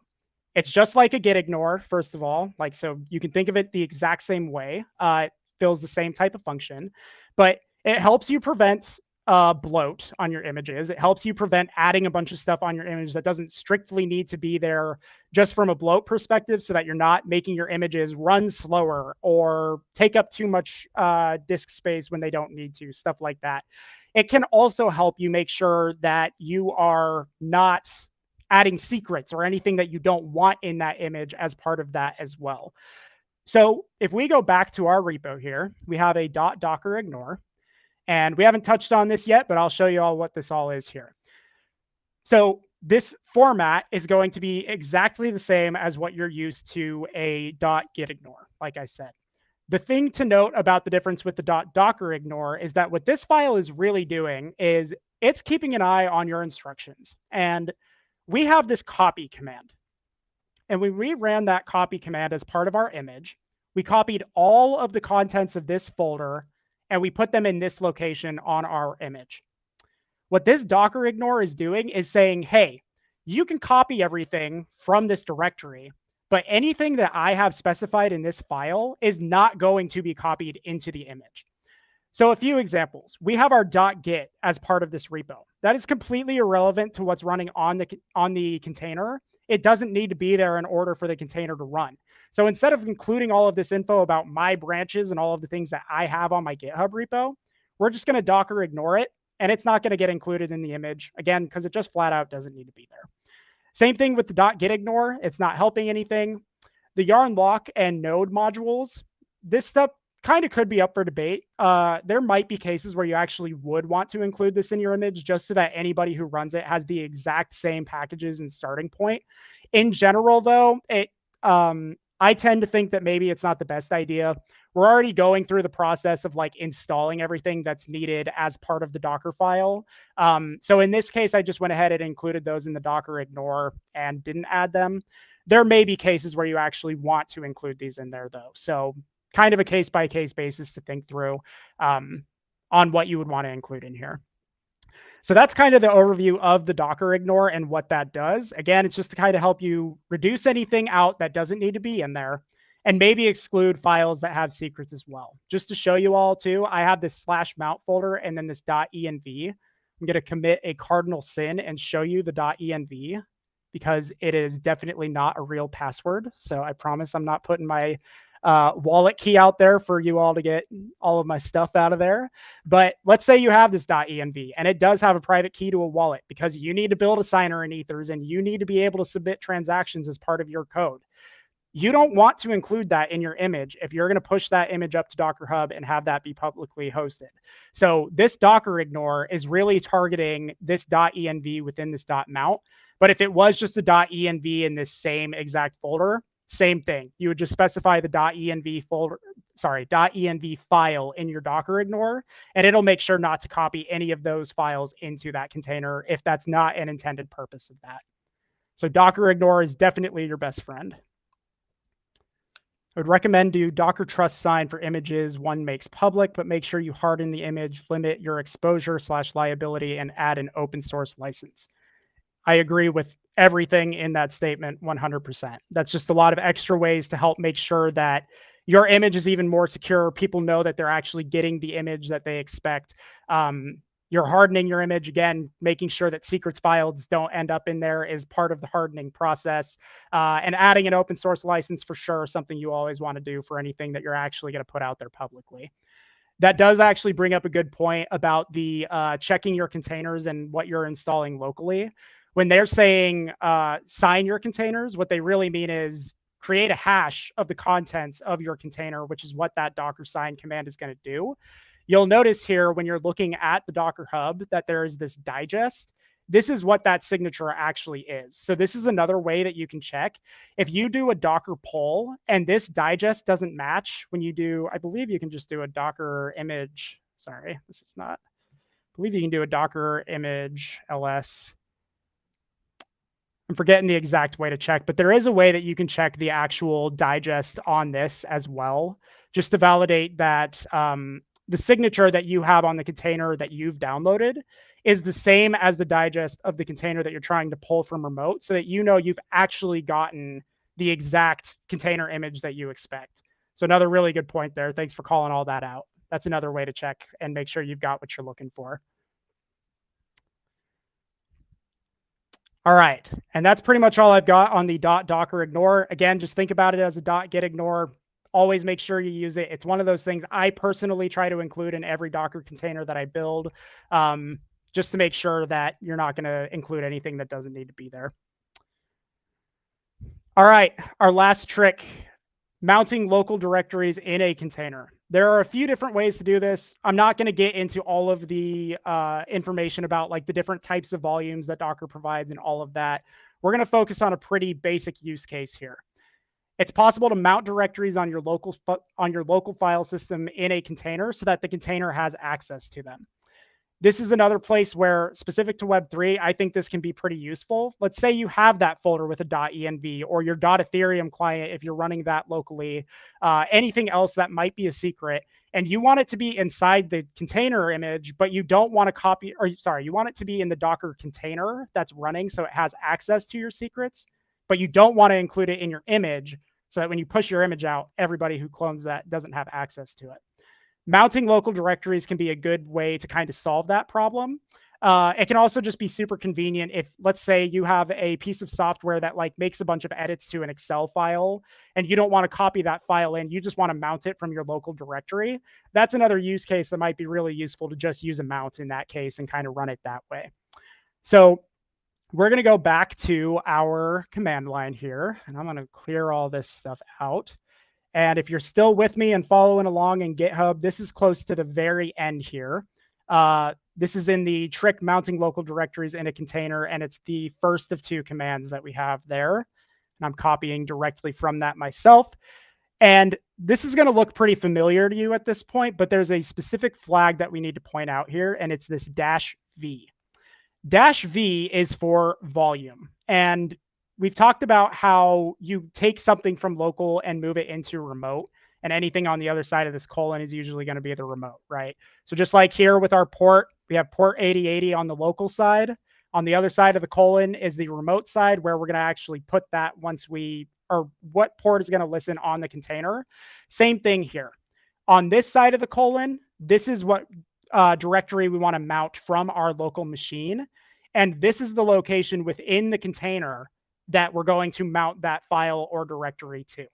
It's just like a git ignore, first of all. Like, so you can think of it the exact same way. It fills the same type of function, but it helps you prevent bloat on your images. It helps you prevent adding a bunch of stuff on your image that doesn't strictly need to be there just from a bloat perspective, so that you're not making your images run slower or take up too much disk space when they don't need to, stuff like that. It can also help you make sure that you are not adding secrets or anything that you don't want in that image as part of that as well. So if we go back to our repo here, we have a .docker ignore. And we haven't touched on this yet, but I'll show you all what this all is here. So this format is going to be exactly the same as what you're used to a .gitignore, like I said. The thing to note about the difference with the .docker ignore is that what this file is really doing is it's keeping an eye on your instructions. And we have this copy command. And when we ran that copy command as part of our image, we copied all of the contents of this folder and we put them in this location on our image. What this Docker ignore is doing is saying, hey, you can copy everything from this directory, but anything that I have specified in this file is not going to be copied into the image. So a few examples. We have our .git as part of this repo. That is completely irrelevant to what's running on the container. It doesn't need to be there in order for the container to run. So instead of including all of this info about my branches and all of the things that I have on my GitHub repo, we're just going to Docker ignore it, and it's not going to get included in the image, again, because it just flat out doesn't need to be there. Same thing with the .git ignore. It's not helping anything. The yarn lock and node modules, this stuff kind of could be up for debate. There might be cases where you actually would want to include this in your image just so that anybody who runs it has the exact same packages and starting point. In general, though, I tend to think that maybe it's not the best idea. We're already going through the process of like installing everything that's needed as part of the Docker file. So in this case, I just went ahead and included those in the Docker ignore and didn't add them. There may be cases where you actually want to include these in there, though. So kind of a case-by-case basis to think through on what you would want to include in here. So that's kind of the overview of the Docker ignore and what that does. Again, it's just to kind of help you reduce anything out that doesn't need to be in there and maybe exclude files that have secrets as well. Just to show you all too, I have this /mount folder and then this .env. I'm going to commit a cardinal sin and show you the .env because it is definitely not a real password. So I promise I'm not putting my wallet key out there for you all to get all of my stuff out of there. But let's say you have this .env and it does have a private key to a wallet because you need to build a signer in Ethers and you need to be able to submit transactions as part of your code. You don't want to include that in your image if you're going to push that image up to Docker Hub and have that be publicly hosted. So this Docker ignore is really targeting this .env within this .mount. But if it was just a .env in this same exact folder, same thing. You would just specify the .env folder, .env file in your Docker ignore, and it'll make sure not to copy any of those files into that container if that's not an intended purpose of that. So Docker ignore is definitely your best friend. I would recommend do Docker trust sign for images one makes public, but make sure you harden the image, limit your exposure/liability, and add an open source license. I agree with everything in that statement 100%. That's just a lot of extra ways to help make sure that your image is even more secure. People know that they're actually getting the image that they expect. You're hardening your image, again, making sure that secrets files don't end up in there is part of the hardening process. And adding an open source license for sure, something you always want to do for anything that you're actually going to put out there publicly. That does actually bring up a good point about the checking your containers and what you're installing locally. When they're saying sign your containers, what they really mean is create a hash of the contents of your container, which is what that Docker sign command is going to do. You'll notice here when you're looking at the Docker Hub that there is this digest. This is what that signature actually is. So this is another way that you can check. If you do a Docker pull and this digest doesn't match when you do, I believe you can just do a Docker image. Sorry, this is not. I believe you can do a Docker image ls. I'm forgetting the exact way to check, but there is a way that you can check the actual digest on this as well, just to validate that the signature that you have on the container that you've downloaded is the same as the digest of the container that you're trying to pull from remote so that you know you've actually gotten the exact container image that you expect. So another really good point there. Thanks for calling all that out. That's another way to check and make sure you've got what you're looking for. All right, and that's pretty much all I've got on the .docker ignore. Again, just think about it as a .git ignore. Always make sure you use it. It's one of those things I personally try to include in every Docker container that I build, just to make sure that you're not going to include anything that doesn't need to be there. All right, our last trick, mounting local directories in a container. There are a few different ways to do this. I'm not going to get into all of the information about like the different types of volumes that Docker provides and all of that. We're going to focus on a pretty basic use case here. It's possible to mount directories on your local file system in a container so that the container has access to them. This is another place where, specific to Web3, I think this can be pretty useful. Let's say you have that folder with a .env or your .ethereum client if you're running that locally, anything else that might be a secret, and you want it to be inside the container image, but you don't want to copy, or sorry, you want it to be in the Docker container that's running so it has access to your secrets. but you don't want to include it in your image so that when you push your image out, everybody who clones that doesn't have access to it. Mounting local directories can be a good way to kind of solve that problem. It can also just be super convenient if, let's say, you have a piece of software that like makes a bunch of edits to an Excel file and you don't want to copy that file in, you just want to mount it from your local directory. That's another use case that might be really useful to just use a mount in that case and kind of run it that way. So we're going to go back to our command line here, and I'm going to clear all this stuff out. And if you're still with me and following along in GitHub, this is close to the very end here. This is in the trick mounting local directories in a container, and it's the first of 2 commands that we have there. And I'm copying directly from that myself. And this is going to look pretty familiar to you at this point, but there's a specific flag that we need to point out here, and it's this -v. -v is for volume. And we've talked about how you take something from local and move it into remote, and anything on the other side of this colon is usually going to be the remote, right? So just like here with our port, we have port 8080 on the local side. On the other side of the colon is the remote side, where we're going to actually put that once we, or what port is going to listen on the container. Same thing here. On this side of the colon, this is what directory we want to mount from our local machine. And this is the location within the container that we're going to mount that file or directory to.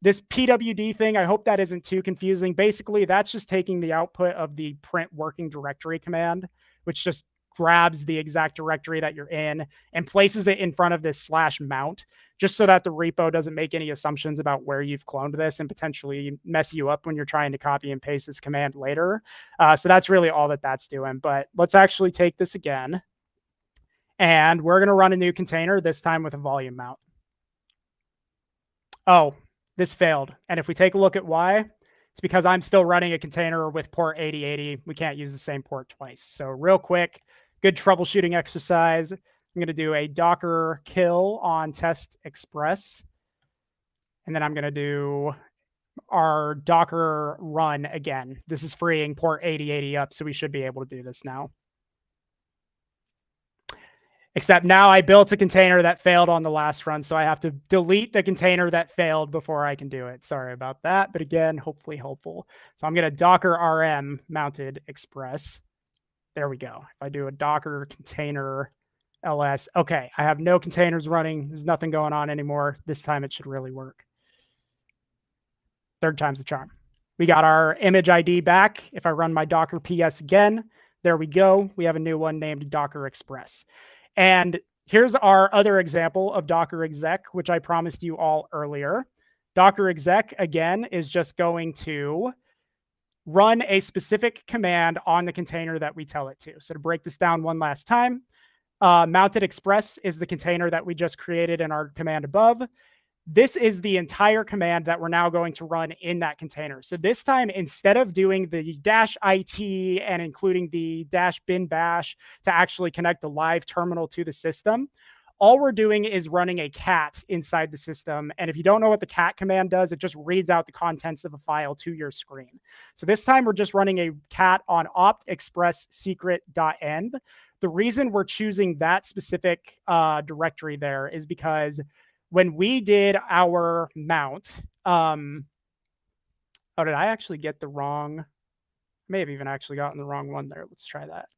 This PWD thing, I hope that isn't too confusing. Basically, that's just taking the output of the print working directory command, which just grabs the exact directory that you're in and places it in front of this /mount, just so that the repo doesn't make any assumptions about where you've cloned this and potentially mess you up when you're trying to copy and paste this command later. So that's really all that that's doing. But let's actually take this again. And we're going to run a new container, this time with a volume mount. Oh, this failed. And if we take a look at why, it's because I'm still running a container with port 8080. We can't use the same port twice. So real quick, good troubleshooting exercise. I'm going to do a Docker kill on test express. And then I'm going to do our Docker run again. This is freeing port 8080 up, so we should be able to do this now. Except now I built a container that failed on the last run, so I have to delete the container that failed before I can do it. Sorry about that, but again, hopefully helpful. So I'm going to Docker RM mounted express. There we go. If I do a Docker container ls, okay, I have no containers running. There's nothing going on anymore. This time it should really work. Third time's the charm. We got our image ID back. If I run my Docker PS again, there we go. We have a new one named Docker Express. And here's our other example of Docker exec, which I promised you all earlier. Docker exec, again, is just going to run a specific command on the container that we tell it to. So to break this down one last time, mounted express is the container that we just created in our command above. This is the entire command that we're now going to run in that container. So this time, instead of doing the -it and including the -bin bash to actually connect the live terminal to the system, all we're doing is running a cat inside the system. And if you don't know what the cat command does, it just reads out the contents of a file to your screen. So this time we're just running a cat on opt express secret.env. The reason we're choosing that specific directory there is because when we did our mount, oh, did I actually get the wrong? May have even actually gotten the wrong one there. Let's try that.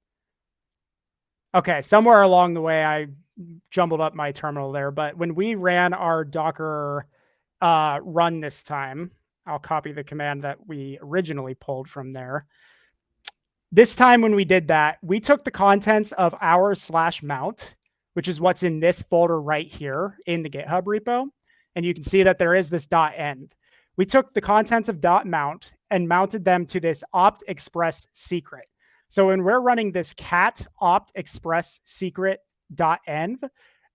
Okay, somewhere along the way, I jumbled up my terminal there. But when we ran our Docker run this time, I'll copy the command that we originally pulled from there. This time when we did that, we took the contents of our /mount, which is what's in this folder right here in the GitHub repo. And you can see that there is this .env. We took the contents of .mount and mounted them to this opt express secret. So when we're running this cat opt express secret.env,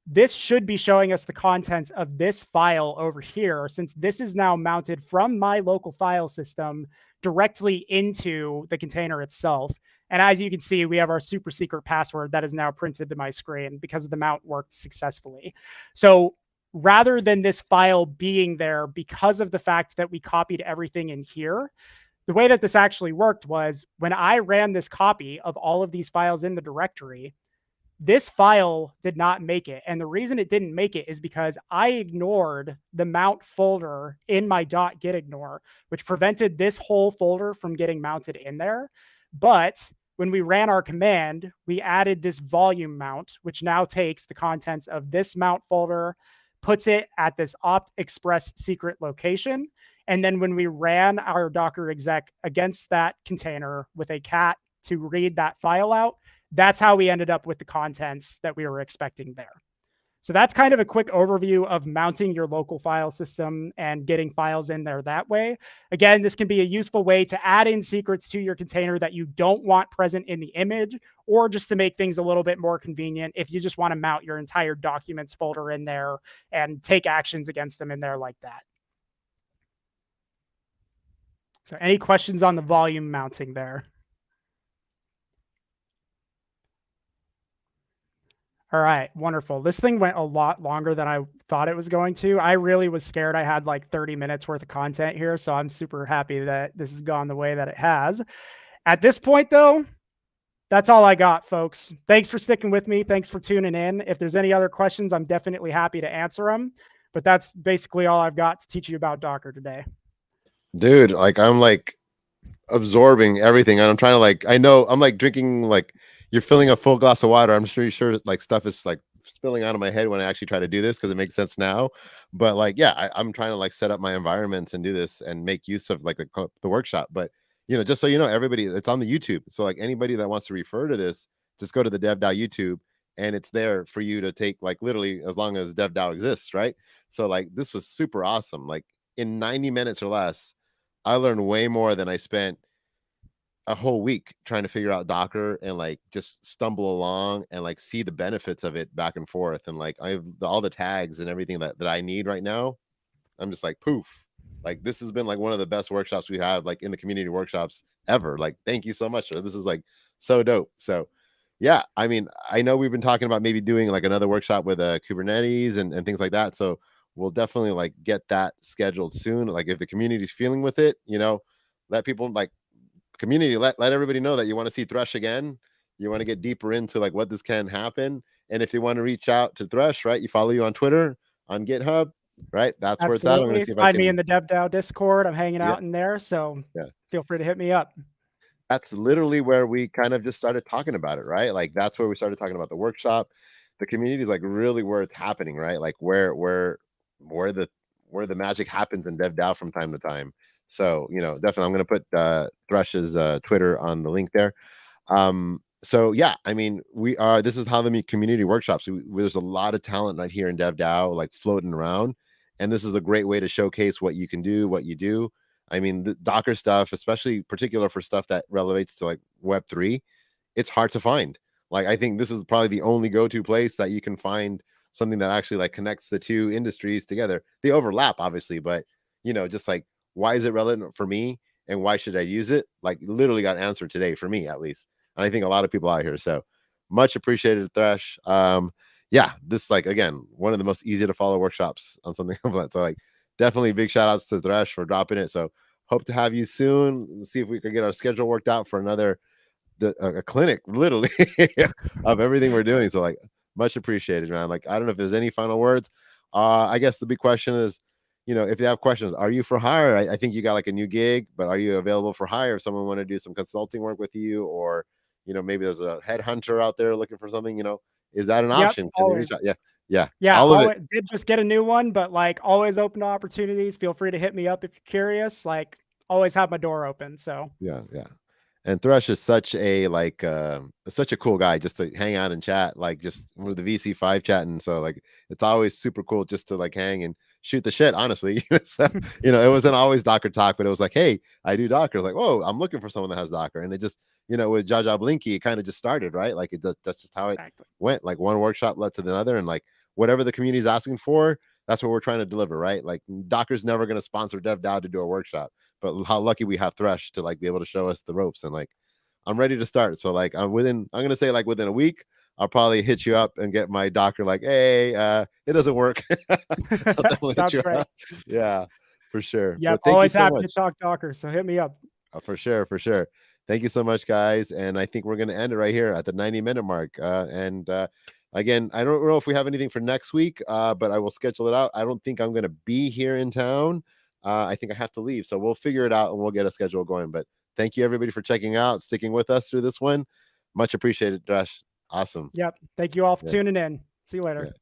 this should be showing us the contents of this file over here, since this is now mounted from my local file system directly into the container itself. And as you can see, we have our super secret password that is now printed to my screen because the mount worked successfully. So rather than this file being there because of the fact that we copied everything in here, the way that this actually worked was when I ran this copy of all of these files in the directory, this file did not make it. And the reason it didn't make it is because I ignored the mount folder in my .git ignore, which prevented this whole folder from getting mounted in there. But when we ran our command, we added this volume mount, which now takes the contents of this mount folder, puts it at this opt express secret location. And then when we ran our Docker exec against that container with a cat to read that file out, that's how we ended up with the contents that we were expecting there. So that's kind of a quick overview of mounting your local file system and getting files in there that way. Again, this can be a useful way to add in secrets to your container that you don't want present in the image, or just to make things a little bit more convenient if you just want to mount your entire documents folder in there and take actions against them in there like that. So any questions on the volume mounting there? All right, wonderful. This thing went a lot longer than I thought it was going to. I really was scared I had like 30 minutes worth of content here, so I'm super happy that this has gone the way that it has. At this point, though, that's all I got, folks. Thanks for sticking with me. Thanks for tuning in. If there's any other questions, I'm definitely happy to answer them. But that's basically all I've got to teach you about Docker today. Dude, like I'm like absorbing everything, and I'm trying to like, I know I'm like drinking, like you're filling a full glass of water. I'm sure like stuff is like spilling out of my head when I actually try to do this, because it makes sense now. But like, yeah, I'm trying to like set up my environments and do this and make use of like the workshop. But just so you know, everybody, it's on the YouTube. So like anybody that wants to refer to this, just go to the DevDAO YouTube, and it's there for you to take, like literally as long as DevDAO exists, right? So like this was super awesome. Like in 90 minutes or less, I learned way more than I spent a whole week trying to figure out Docker, and like just stumble along and like see the benefits of it back and forth. And like I have all the tags and everything that I need right now. I'm just like poof. Like this has been like one of the best workshops we have like in the community workshops ever. Like thank you so much, sir. This is like so dope. So yeah, I mean, I know we've been talking about maybe doing like another workshop with Kubernetes and things like that. So we'll definitely like get that scheduled soon. Like if the community's feeling with it, let people like community, let everybody know that you want to see Thresh again. You want to get deeper into like what this can happen. And if you want to reach out to Thresh, right, you follow you on Twitter, on GitHub, right? That's where it's at. I'm going to see if I Find can me in the DevDAO Discord. I'm hanging out in there, so feel free to hit me up. That's literally where we kind of just started talking about it, right? Like that's where we started talking about the workshop. The community is like really where it's happening, right? Like where the magic happens in DevDAO from time to time. So definitely I'm going to put Thresh's Twitter on the link there. So yeah, I mean, this is how the community workshops, there's a lot of talent right here in DevDAO like floating around, and this is a great way to showcase what you can do, what you do. I mean, the Docker stuff, especially particular for stuff that relates to like Web3, it's hard to find. Like I think this is probably the only go-to place that you can find something that actually like connects the two industries together. They overlap obviously, but just like, why is it relevant for me and why should I use it? Like literally got answered today for me, at least. And I think a lot of people out here. So much appreciated, Thresh. Yeah, this like again, one of the most easy to follow workshops on something like that. So like definitely big shout outs to Thresh for dropping it. So hope to have you soon. Let's see if we can get our schedule worked out for another a clinic, literally, of everything we're doing. So like much appreciated, man. Like I don't know if there's any final words. I guess the big question is, if you have questions, are you for hire? I think you got like a new gig, but are you available for hire if someone want to do some consulting work with you, or maybe there's a headhunter out there looking for something, is that an option? Can they reach out? Yeah, all of it. Did just get a new one, but like always open to opportunities. Feel free to hit me up if you're curious. Like always have my door open. So yeah. And Thresh is such a such a cool guy just to hang out and chat, like just with the VC5 chatting. So like it's always super cool just to like hang and shoot the shit, honestly. So, it wasn't always Docker talk, but it was like, hey, I do Docker. Like, whoa, I'm looking for someone that has Docker. And it just, with Jaja Blinky, it kind of just started, right? Like that's just how it went. Like one workshop led to another, and like whatever the community is asking for, that's what we're trying to deliver, right? Like Docker's never going to sponsor DevDAO to do a workshop, but how lucky we have Thresh to like be able to show us the ropes. And like I'm ready to start. So like I'm gonna say like within a week, I'll probably hit you up and get my Docker like, hey, it doesn't work. I'll definitely hit you up. Yeah, for sure. Yeah, Thank you always so happy much. to talk Docker. So hit me up. For sure, for sure. Thank you so much, guys. And I think we're going to end it right here at the 90-minute mark. And again, I don't know if we have anything for next week, but I will schedule it out. I don't think I'm going to be here in town. I think I have to leave. So we'll figure it out and we'll get a schedule going. But thank you, everybody, for checking out, sticking with us through this one. Much appreciated, Josh. Awesome. Yep. Thank you all for Yeah. tuning in. See you later. Yeah.